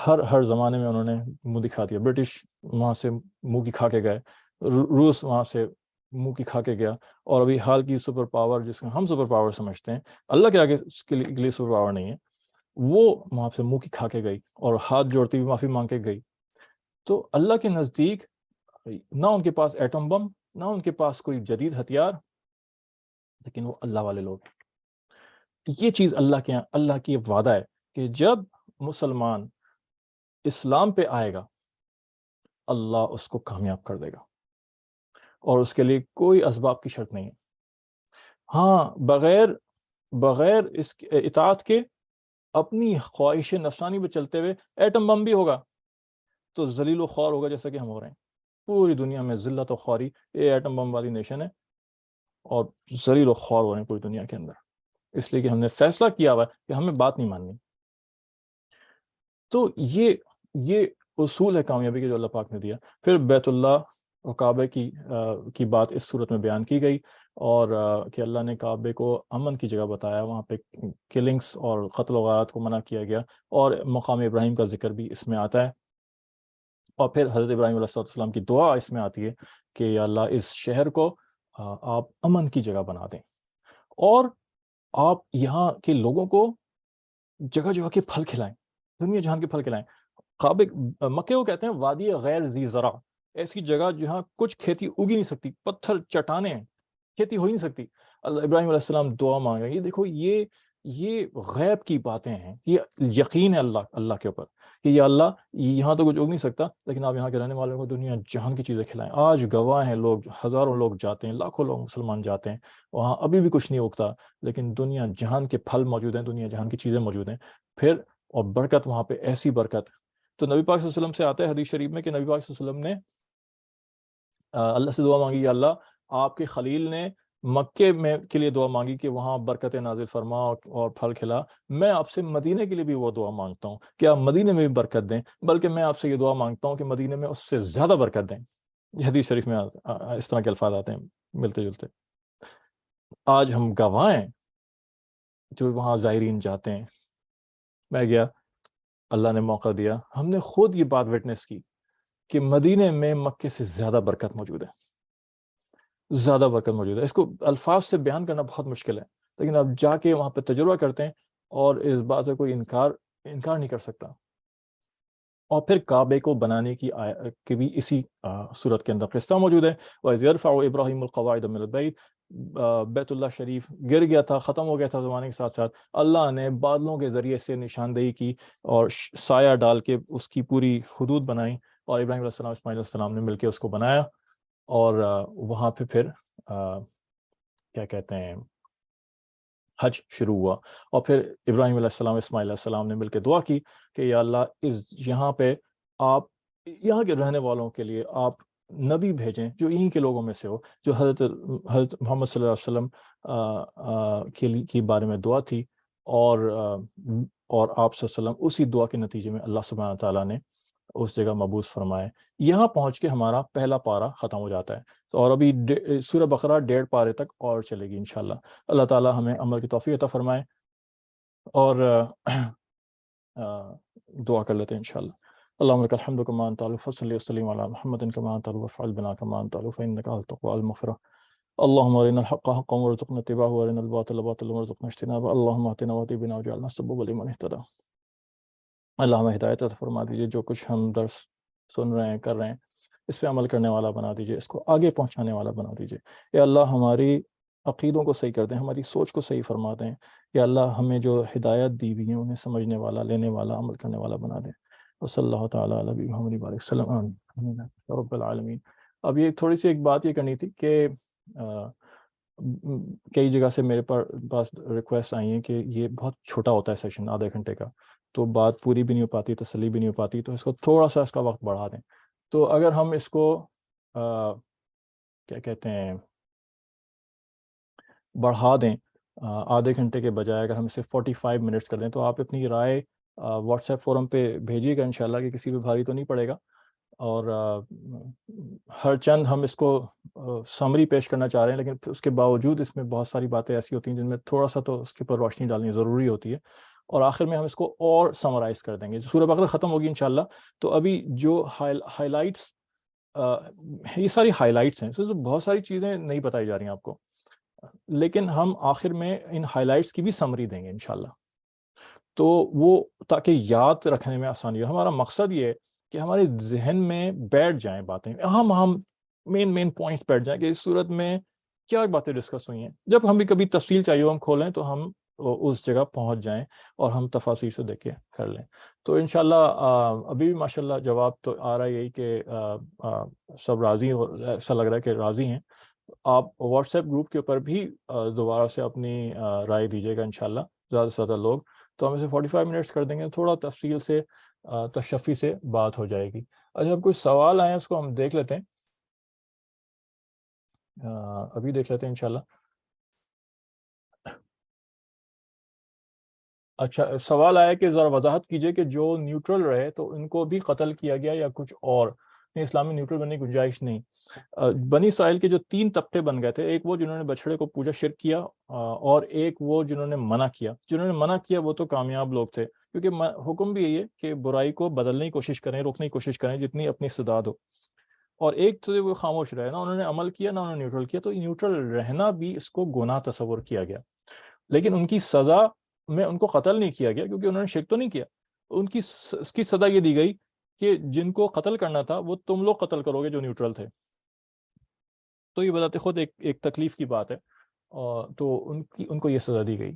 ہر زمانے میں انہوں نے منہ دکھا دیا۔ برٹش وہاں سے منہ کی کھا کے گئے، روس وہاں سے منہ کی کھا کے گیا، اور ابھی حال کی سپر پاور جس کو ہم سپر پاور سمجھتے ہیں، اللہ کے آگے اس کے لیے سپر پاور نہیں ہے، وہ وہاں سے منہ کی کھا کے گئی اور ہاتھ جوڑتی ہوئی معافی مانگ کے گئی۔ تو اللہ کے نزدیک نہ ان کے پاس ایٹم بم، نہ ان کے پاس کوئی جدید ہتھیار، لیکن وہ اللہ والے لوگ ہیں۔ یہ چیز اللہ کے یہاں، اللہ کی وعدہ ہے کہ جب مسلمان اسلام پہ آئے گا، اللہ اس کو کامیاب کر دے گا، اور اس کے لیے کوئی اسباب کی شرط نہیں ہے۔ ہاں، بغیر اس اطاعت کے، اپنی خواہش نفسانی پہ چلتے ہوئے ایٹم بم بھی ہوگا تو ذلیل و خوار ہوگا، جیسا کہ ہم ہو رہے ہیں۔ پوری دنیا میں ذلت و خواری، یہ ایٹم بم والی نیشن ہے، اور ذلیل و خوار ہو رہے ہیں پوری دنیا کے اندر، اس لیے کہ ہم نے فیصلہ کیا ہوا ہے کہ ہمیں بات نہیں ماننی۔ تو یہ اصول ہے کامیابی کے جو اللہ پاک نے دیا۔ پھر بیت اللہ اور کعبے کی بات اس صورت میں بیان کی گئی، اور کہ اللہ نے کعبے کو امن کی جگہ بتایا، وہاں پہ کلنگز اور قتل و غارت کو منع کیا گیا، اور مقام ابراہیم کا ذکر بھی اس میں آتا ہے۔ اور پھر حضرت ابراہیم علیہ السلام کی دعا اس میں آتی ہے کہ یا اللہ اس شہر کو آپ امن کی جگہ بنا دیں، اور آپ یہاں کے لوگوں کو جگہ جگہ کے پھل کھلائیں، دنیا جہان کے پھل کھلائیں۔ مکے کو کہتے ہیں وادی غیر ذی زرع، ایسی جگہ جہاں کچھ کھیتی اگی نہیں سکتی، پتھر چٹانیں ہیں، کھیتی ہو ہی نہیں سکتی۔ ابراہیم علیہ السلام دعا مانگا۔ یہ دیکھو، یہ غیب کی باتیں ہیں، یہ یقین ہے اللہ کے اوپر کہ یا اللہ یہاں تو کچھ اگ نہیں سکتا، لیکن آپ یہاں کے رہنے والوں کو دنیا جہان کی چیزیں کھلائیں۔ آج گواہ ہیں لوگ، ہزاروں لوگ جاتے ہیں، لاکھوں لوگ مسلمان جاتے ہیں، وہاں ابھی بھی کچھ نہیں اگتا، لیکن دنیا جہان کے پھل موجود ہیں، دنیا جہان کی چیزیں موجود ہیں۔ پھر اور برکت وہاں پہ، ایسی برکت تو نبی پاک صلی اللہ علیہ وسلم سے آتا ہے حدیث شریف میں کہ نبی پاک صلی اللہ علیہ وسلم نے اللہ سے دعا مانگی کہ اللہ آپ کے خلیل نے مکے میں کے لیے دعا مانگی کہ وہاں برکت نازل فرما اور پھل کھلا، میں آپ سے مدینے کے لیے بھی وہ دعا مانگتا ہوں کہ آپ مدینے میں بھی برکت دیں، بلکہ میں آپ سے یہ دعا مانگتا ہوں کہ مدینے میں اس سے زیادہ برکت دیں۔ یہ حدیث شریف میں اس طرح کے الفاظ آتے ہیں ملتے جلتے۔ آج ہم گواہ ہیں جو وہاں زائرین جاتے ہیں، میں گیا، اللہ نے موقع دیا، ہم نے خود یہ بات وٹنس کی کہ مدینے میں مکے سے زیادہ برکت موجود ہے، زیادہ برکت موجود ہے۔ اس کو الفاظ سے بیان کرنا بہت مشکل ہے، لیکن اب جا کے وہاں پہ تجربہ کرتے ہیں اور اس بات سے کوئی انکار نہیں کر سکتا۔ اور پھر کعبے کو بنانے کی بھی اسی صورت کے اندر قصہ موجود ہے۔ وَإِذْ يَرْفَعُ إِبْرَاهِيمُ الْقَوَاعِدَ مِنَ الْبَيْتِ، بیت اللہ شریف گر گیا تھا، ختم ہو گیا تھا زمانے کے ساتھ ساتھ، اللہ نے بادلوں کے ذریعے سے نشاندہی کی اور سایہ ڈال کے اس کی پوری حدود بنائی، اور ابراہیم علیہ السلام اسماعیل علیہ السلام نے مل کے اس کو بنایا، اور وہاں پھر کیا کہتے ہیں حج شروع ہوا۔ اور پھر ابراہیم علیہ السلام اسماعیل علیہ السلام نے مل کے دعا کی کہ یا اللہ یہاں پہ آپ یہاں کے رہنے والوں کے لیے آپ نبی بھیجیں جو یہیں کے لوگوں میں سے ہو، جو حضرت محمد صلی اللہ علیہ وسلم کی بارے میں دعا تھی، اور آپ صلی اللہ علیہ وسلم اسی دعا کے نتیجے میں اللہ سبحانہ تعالیٰ نے اس جگہ مبعوث فرمائے۔ یہاں پہنچ کے ہمارا پہلا پارہ ختم ہو جاتا ہے، اور ابھی سورہ بقرہ 1.5 پارے تک اور چلے گی انشاءاللہ۔ اللہ تعالیٰ ہمیں عمل کی توفیق عطا فرمائے، اور دعا کر لیتے ہیں انشاءاللہ۔ اللہم لک الحمد کما انت اہل، فصلی وسلم علی محمد کما انت اہل، وافعل بنا کما انت اہل، فانک اہل التقوی والمغفرہ۔ اللہم ارنا الحق حقا وارزقنا اتباعہ، وارنا الباطل باطلا وارزقنا اجتنابہ۔ اللہم اہدنا واہد بنا واجعلنا سببا لمن اہتدی۔ اللہ ہمیں ہدایت عطا فرما دیجیے، جو کچھ ہم درس سن رہے ہیں، کر رہے ہیں، اس پہ عمل کرنے والا بنا دیجیے، اس کو آگے پہنچانے والا بنا دیجیے۔ یا اللہ ہماری عقیدوں کو صحیح کر دیں، ہماری سوچ کو صحیح فرما دیں۔ یا اللہ ہمیں جو ہدایت دی ہوئی ہیں انہیں سمجھنے والا، لینے والا، عمل کرنے والا بنا دیں۔ وصلی اللہ تعالیٰ علی نبینا محمد وعلیہ وسلم، آمین رب العالمین۔ اب یہ تھوڑی سی ایک بات یہ کرنی تھی کہ کئی جگہ سے میرے پاس ریکویسٹ آئی ہیں کہ یہ بہت چھوٹا ہوتا ہے سیشن، آدھے گھنٹے کا، تو بات پوری بھی نہیں ہو پاتی، تسلی بھی نہیں ہو پاتی، تو اس کو تھوڑا سا اس کا وقت بڑھا دیں۔ تو اگر ہم اس کو کیا کہتے ہیں بڑھا دیں، آدھے گھنٹے کے بجائے اگر ہم اسے 45 منٹس کر دیں، تو آپ اپنی رائے واٹس ایپ فورم پہ بھیجیے گا انشاءاللہ، کہ کسی بھی بھاری تو نہیں پڑے گا۔ اور ہر چند ہم اس کو سمری پیش کرنا چاہ رہے ہیں، لیکن اس کے باوجود اس میں بہت ساری باتیں ایسی ہوتی ہیں جن میں تھوڑا سا تو اس کے اوپر روشنی ڈالنی ضروری ہوتی ہے، اور آخر میں ہم اس کو اور سمرائز کر دیں گے۔ سورہ بقرہ ختم ہوگی انشاءاللہ، تو ابھی جو ہائی لائٹس، یہ ساری ہائی لائٹس ہیں، تو بہت ساری چیزیں نہیں بتائی جا رہی ہیں آپ کو، لیکن ہم آخر میں ان ہائی لائٹس کی بھی سمری دیں گے انشاءاللہ، تو وہ تاکہ یاد رکھنے میں آسانی ہو۔ ہمارا مقصد یہ ہے کہ ہمارے ذہن میں بیٹھ جائیں باتیں، ہم مین پوائنٹس بیٹھ جائیں کہ اس صورت میں کیا باتیں ڈسکس ہوئی ہیں، جب ہم بھی کبھی تفصیل چاہیے ہو ہم کھولیں تو ہم اس جگہ پہنچ جائیں اور ہم تفاصیل سے دیکھ کے کر لیں۔ تو انشاءاللہ ابھی بھی ماشاءاللہ جواب تو آ رہا ہے یہی کہ سب راضی ہو، ایسا لگ رہا ہے کہ راضی ہیں۔ آپ واٹس ایپ گروپ کے اوپر بھی دوبارہ سے اپنی رائے دیجیے گا انشاءاللہ، زیادہ سے زیادہ لوگ، تو ہم اسے 45 منٹس کر دیں گے، تھوڑا تفصیل سے تشفی سے بات ہو جائے گی۔ اچھا، اب کچھ سوال آئے ہیں، اس کو ہم دیکھ لیتے ہیں، ابھی دیکھ لیتے ہیں انشاءاللہ۔ اچھا، سوال آیا کہ ذرا وضاحت کیجئے کہ جو نیوٹرل رہے تو ان کو بھی قتل کیا گیا یا کچھ اور؟ نہیں، اسلام میں نیوٹرل بننے کی گنجائش نہیں۔ بنی اسرائیل کے جو 3 طبقے بن گئے تھے، ایک وہ جنہوں نے بچڑے کو پوجا شرک کیا، اور ایک وہ جنہوں نے منع کیا۔ جنہوں نے منع کیا وہ تو کامیاب لوگ تھے، کیونکہ حکم بھی یہی ہے کہ برائی کو بدلنے کی کوشش کریں، روکنے کی کوشش کریں جتنی اپنی استعداد ہو۔ اور ایک تو وہ خاموش رہے، نہ انہوں نے عمل کیا نہ انہوں نے نیوٹرل کیا، تو نیوٹرل رہنا بھی اس کو گناہ تصور کیا گیا۔ لیکن ان کی سزا میں ان کو قتل نہیں کیا گیا، کیونکہ انہوں نے شرک تو نہیں کیا، ان کی اس کی سزا یہ دی گئی کہ جن کو قتل کرنا تھا وہ تم لوگ قتل کرو گے جو نیوٹرل تھے۔ تو یہ بتاتے خود ایک تکلیف کی بات ہے، تو ان کو یہ سزا دی گئی۔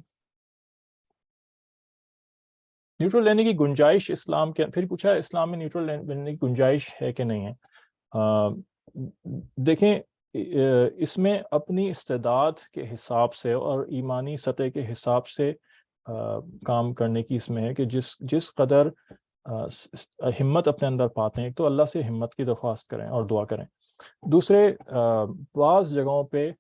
نیوٹرل لینے کی گنجائش اسلام کے پھر پوچھا اسلام میں نیوٹرل لینے کی گنجائش ہے کہ نہیں ہے؟ دیکھیں، اس میں اپنی استعداد کے حساب سے اور ایمانی سطح کے حساب سے کام کرنے کی اس میں ہے کہ جس قدر ہمت اپنے اندر پاتے ہیں، ایک تو اللہ سے ہمت کی درخواست کریں اور دعا کریں. دوسرے بعض جگہوں پہ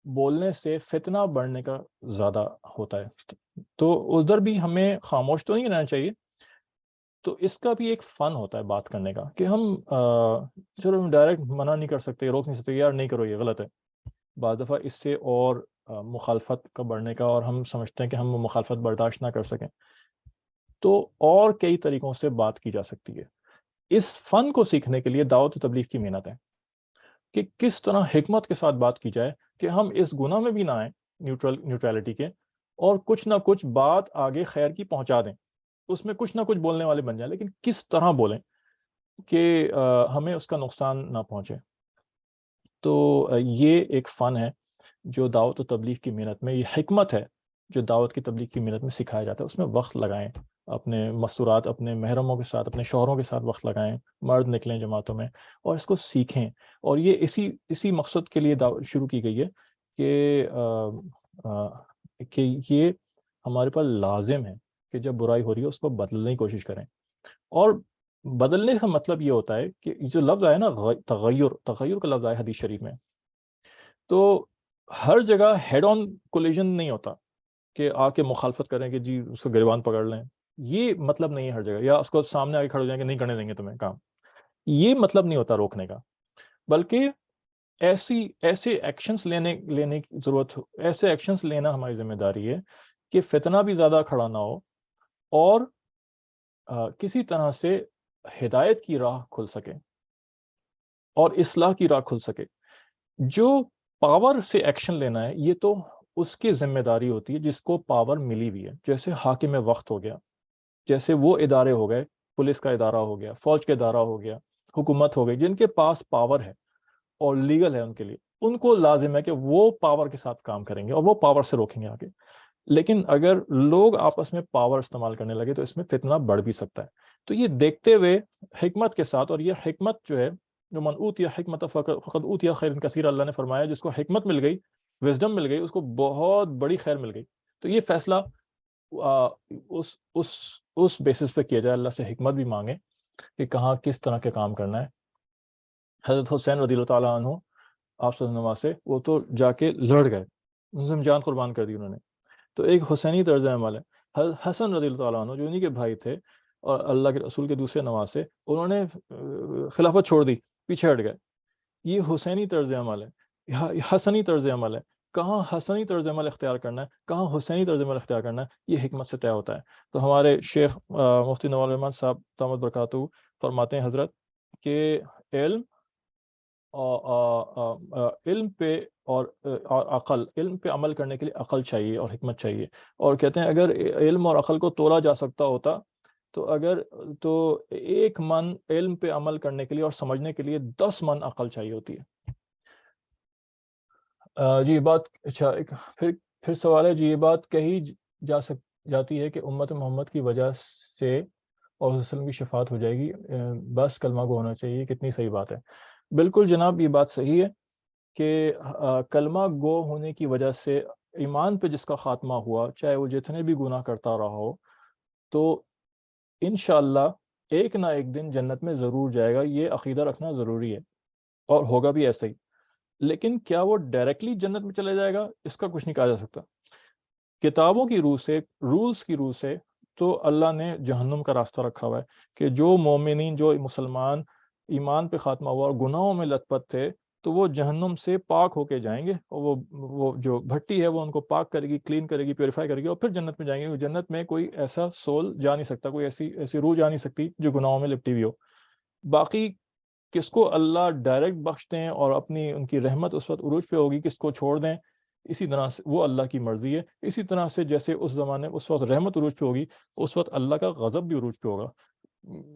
بولنے سے فتنہ بڑھنے کا زیادہ ہوتا ہے، تو ادھر بھی ہمیں خاموش تو نہیں رہنا چاہیے. تو اس کا بھی ایک فن ہوتا ہے بات کرنے کا، کہ ہم چلو ہم ڈائریکٹ منع نہیں کر سکتے، روک نہیں سکتے، یار نہیں کرو یہ غلط ہے. بعض دفعہ اس سے اور مخالفت کا بڑھنے کا، اور ہم سمجھتے ہیں کہ ہم وہ مخالفت برداشت نہ کر سکیں، تو اور کئی طریقوں سے بات کی جا سکتی ہے. اس فن کو سیکھنے کے لیے دعوت و تبلیغ کی محنت ہے کہ کس طرح حکمت کے ساتھ بات کی جائے کہ ہم اس گناہ میں بھی نہ آئیں نیوٹرلٹی کے، اور کچھ نہ کچھ بات آگے خیر کی پہنچا دیں. اس میں کچھ نہ کچھ بولنے والے بن جائیں، لیکن کس طرح بولیں کہ ہمیں اس کا نقصان نہ پہنچے. تو یہ ایک فن ہے جو دعوت و تبلیغ کی محنت میں، یہ حکمت ہے جو دعوت کی تبلیغ کی محنت میں سکھایا جاتا ہے. اس میں وقت لگائیں، اپنے مستورات، اپنے محرموں کے ساتھ، اپنے شوہروں کے ساتھ وقت لگائیں، مرد نکلیں جماعتوں میں اور اس کو سیکھیں. اور یہ اسی مقصد کے لیے شروع کی گئی ہے کہ یہ ہمارے پر لازم ہے کہ جب برائی ہو رہی ہے اس کو بدلنے کی کوشش کریں. اور بدلنے کا مطلب یہ ہوتا ہے کہ جو لفظ آیا نا تغیر کا لفظ آیا حدیث شریف میں، تو ہر جگہ ہیڈ آن کولیجن نہیں ہوتا کہ آ کے مخالفت کریں کہ جی اس کو گریبان پکڑ لیں. یہ مطلب نہیں ہے ہر جگہ، یا اس کو سامنے آ کے کھڑے ہو جائیں کہ نہیں کرنے دیں گے تمہیں کام. یہ مطلب نہیں ہوتا روکنے کا، بلکہ ایسے ایکشنز لینے کی ضرورت، ایسے ایکشنز لینا ہماری ذمہ داری ہے کہ فتنہ بھی زیادہ کھڑا نہ ہو، اور کسی طرح سے ہدایت کی راہ کھل سکے اور اصلاح کی راہ کھل سکے. جو پاور سے ایکشن لینا ہے یہ تو اس کی ذمہ داری ہوتی ہے جس کو پاور ملی ہوئی ہے. جیسے حاکم وقت ہو گیا، جیسے وہ ادارے ہو گئے، پولیس کا ادارہ ہو گیا، فوج کا ادارہ ہو گیا، حکومت ہو گئی، جن کے پاس پاور ہے اور لیگل ہے ان کے لیے، ان کو لازم ہے کہ وہ پاور کے ساتھ کام کریں گے اور وہ پاور سے روکیں گے آگے. لیکن اگر لوگ آپس میں پاور استعمال کرنے لگے تو اس میں فتنہ بڑھ بھی سکتا ہے. تو یہ دیکھتے ہوئے حکمت کے ساتھ، اور یہ حکمت جو ہے جو من اوتی حکمت فقد اوتی خیر کثیر، اللہ نے فرمایا جس کو حکمت مل گئی، وزڈم مل گئی، اس کو بہت بڑی خیر مل گئی. تو یہ فیصلہ اس بیسس پہ کیا جائے، اللہ سے حکمت بھی مانگے کہ کہاں کس طرح کے کام کرنا ہے. حضرت حسین رضی اللہ تعالیٰ عنہ آپ صلی اللہ علیہ وسلم سے وہ تو جا کے لڑ گئے، ان جان قربان کر دی انہوں نے. تو ایک حسینی طرز عمل ہے. حسن رضی اللہ تعالیٰ عنہ جو انہی کے بھائی تھے اور اللہ کے رسول کے دوسرے نواسے، انہوں نے خلافت چھوڑ دی، پیچھے ہٹ گئے. یہ حسینی طرز عمل ہے، حسنی طرز عمل ہے. کہاں حسنی طرز عمل اختیار کرنا ہے، کہاں حسینی طرز عمل اختیار کرنا ہے، یہ حکمت سے طے ہوتا ہے. تو ہمارے شیخ مفتی نوال الرحمن صاحب دامت برکاتہ فرماتے ہیں حضرت کہ علم علم پہ اور عقل، علم پہ عمل کرنے کے لیے عقل چاہیے اور حکمت چاہیے. اور کہتے ہیں اگر علم اور عقل کو تولا جا سکتا ہوتا تو 1 من علم پہ عمل کرنے کے لیے اور سمجھنے کے لیے 10 من عقل چاہیے ہوتی ہے. جی بات اچھا پھر سوال ہے جی، یہ بات کہی جاتی ہے کہ امت محمد کی وجہ سے اور وسلم کی شفاعت ہو جائے گی، بس کلمہ گو ہونا چاہیے. کتنی صحیح بات ہے. بالکل جناب، یہ بات صحیح ہے کہ کلمہ گو ہونے کی وجہ سے ایمان پہ جس کا خاتمہ ہوا، چاہے وہ جتنے بھی گناہ کرتا رہا ہو، تو انشاءاللہ ایک نہ ایک دن جنت میں ضرور جائے گا. یہ عقیدہ رکھنا ضروری ہے اور ہوگا بھی ایسا ہی. لیکن کیا وہ ڈائریکٹلی جنت میں چلے جائے گا، اس کا کچھ نہیں کہا جا سکتا. کتابوں کی روح سے، رولز کی روح سے تو اللہ نے جہنم کا راستہ رکھا ہوا ہے کہ جو مومنین، جو مسلمان ایمان پہ خاتمہ ہوا اور گناہوں میں لت پت تھے، تو وہ جہنم سے پاک ہو کے جائیں گے، اور وہ جو بھٹی ہے وہ ان کو پاک کرے گی، کلین کرے گی، پیوریفائی کرے گی، اور پھر جنت میں جائیں گے. جنت میں کوئی ایسا سول جا نہیں سکتا، کوئی ایسی روح جا نہیں سکتی جو گناہوں میں لپٹی ہوئی ہو. باقی کس کو اللہ ڈائریکٹ بخش دیں اور اپنی ان کی رحمت اس وقت عروج پہ ہوگی، کس کو چھوڑ دیں، اسی طرح سے وہ اللہ کی مرضی ہے. اسی طرح سے جیسے اس زمانے اس وقت رحمت عروج پہ ہوگی، اس وقت اللہ کا غضب بھی عروج پہ ہوگا.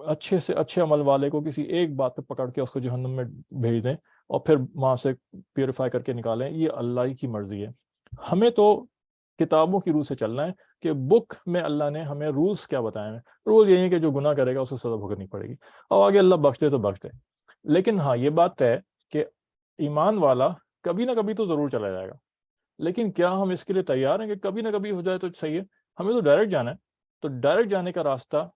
اچھے سے اچھے عمل والے کو کسی ایک بات پہ پکڑ کے اس کو جہنم میں بھیج دیں اور پھر وہاں سے پیوریفائی کر کے نکالیں، یہ اللہ ہی کی مرضی ہے. ہمیں تو کتابوں کی روح سے چلنا ہے کہ بک میں اللہ نے ہمیں رولز کیا بتائے ہیں. رول یہی ہے کہ جو گناہ کرے گا اسے سزا بھگتنی پڑے گی، اور آگے اللہ بخش دے تو بخش دے. لیکن ہاں یہ بات ہے کہ ایمان والا کبھی نہ کبھی تو ضرور چلا جائے گا. لیکن کیا ہم اس کے لیے تیار ہیں کہ کبھی نہ کبھی ہو جائے تو صحیح ہے؟ ہمیں تو ڈائریکٹ جانا ہے. تو ڈائریکٹ جانے کا راستہ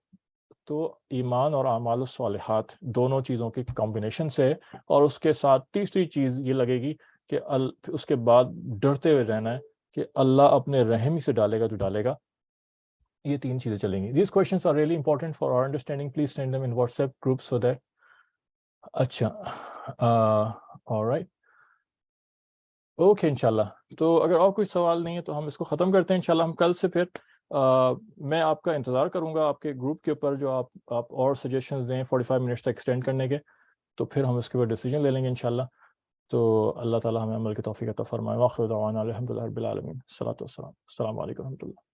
تو ایمان اور اعمال الصالحات دونوں چیزوں کی کمبینیشن سے، اور اس کے ساتھ تیسری چیز یہ لگے گی کہ اس کے بعد ڈرتے ہوئے رہنا ہے کہ اللہ اپنے رحم ہی سے ڈالے گا جو ڈالے گا. یہ تین چیزیں چلیں گی. These questions are really important for our understanding. Please send them in WhatsApp group so that. اچھا آلرائٹ اوکے انشاءاللہ. تو اگر اور کوئی سوال نہیں ہے تو ہم اس کو ختم کرتے ہیں انشاءاللہ. ہم کل سے پھر میں آپ کا انتظار کروں گا آپ کے گروپ کے اوپر جو آپ اور سجیشنز دیں 45 منٹس تک ایکسٹینڈ کرنے کے، تو پھر ہم اس کے اوپر ڈیسیجن لے لیں گے انشاءاللہ. تو اللہ تعالیٰ ہمیں عمل کی توفیق عطا فرمائے. وآخر دعوانا الحمد للہ رب العالمین. الصلاۃ والسلام. السلام علیکم و رحمۃ اللہ.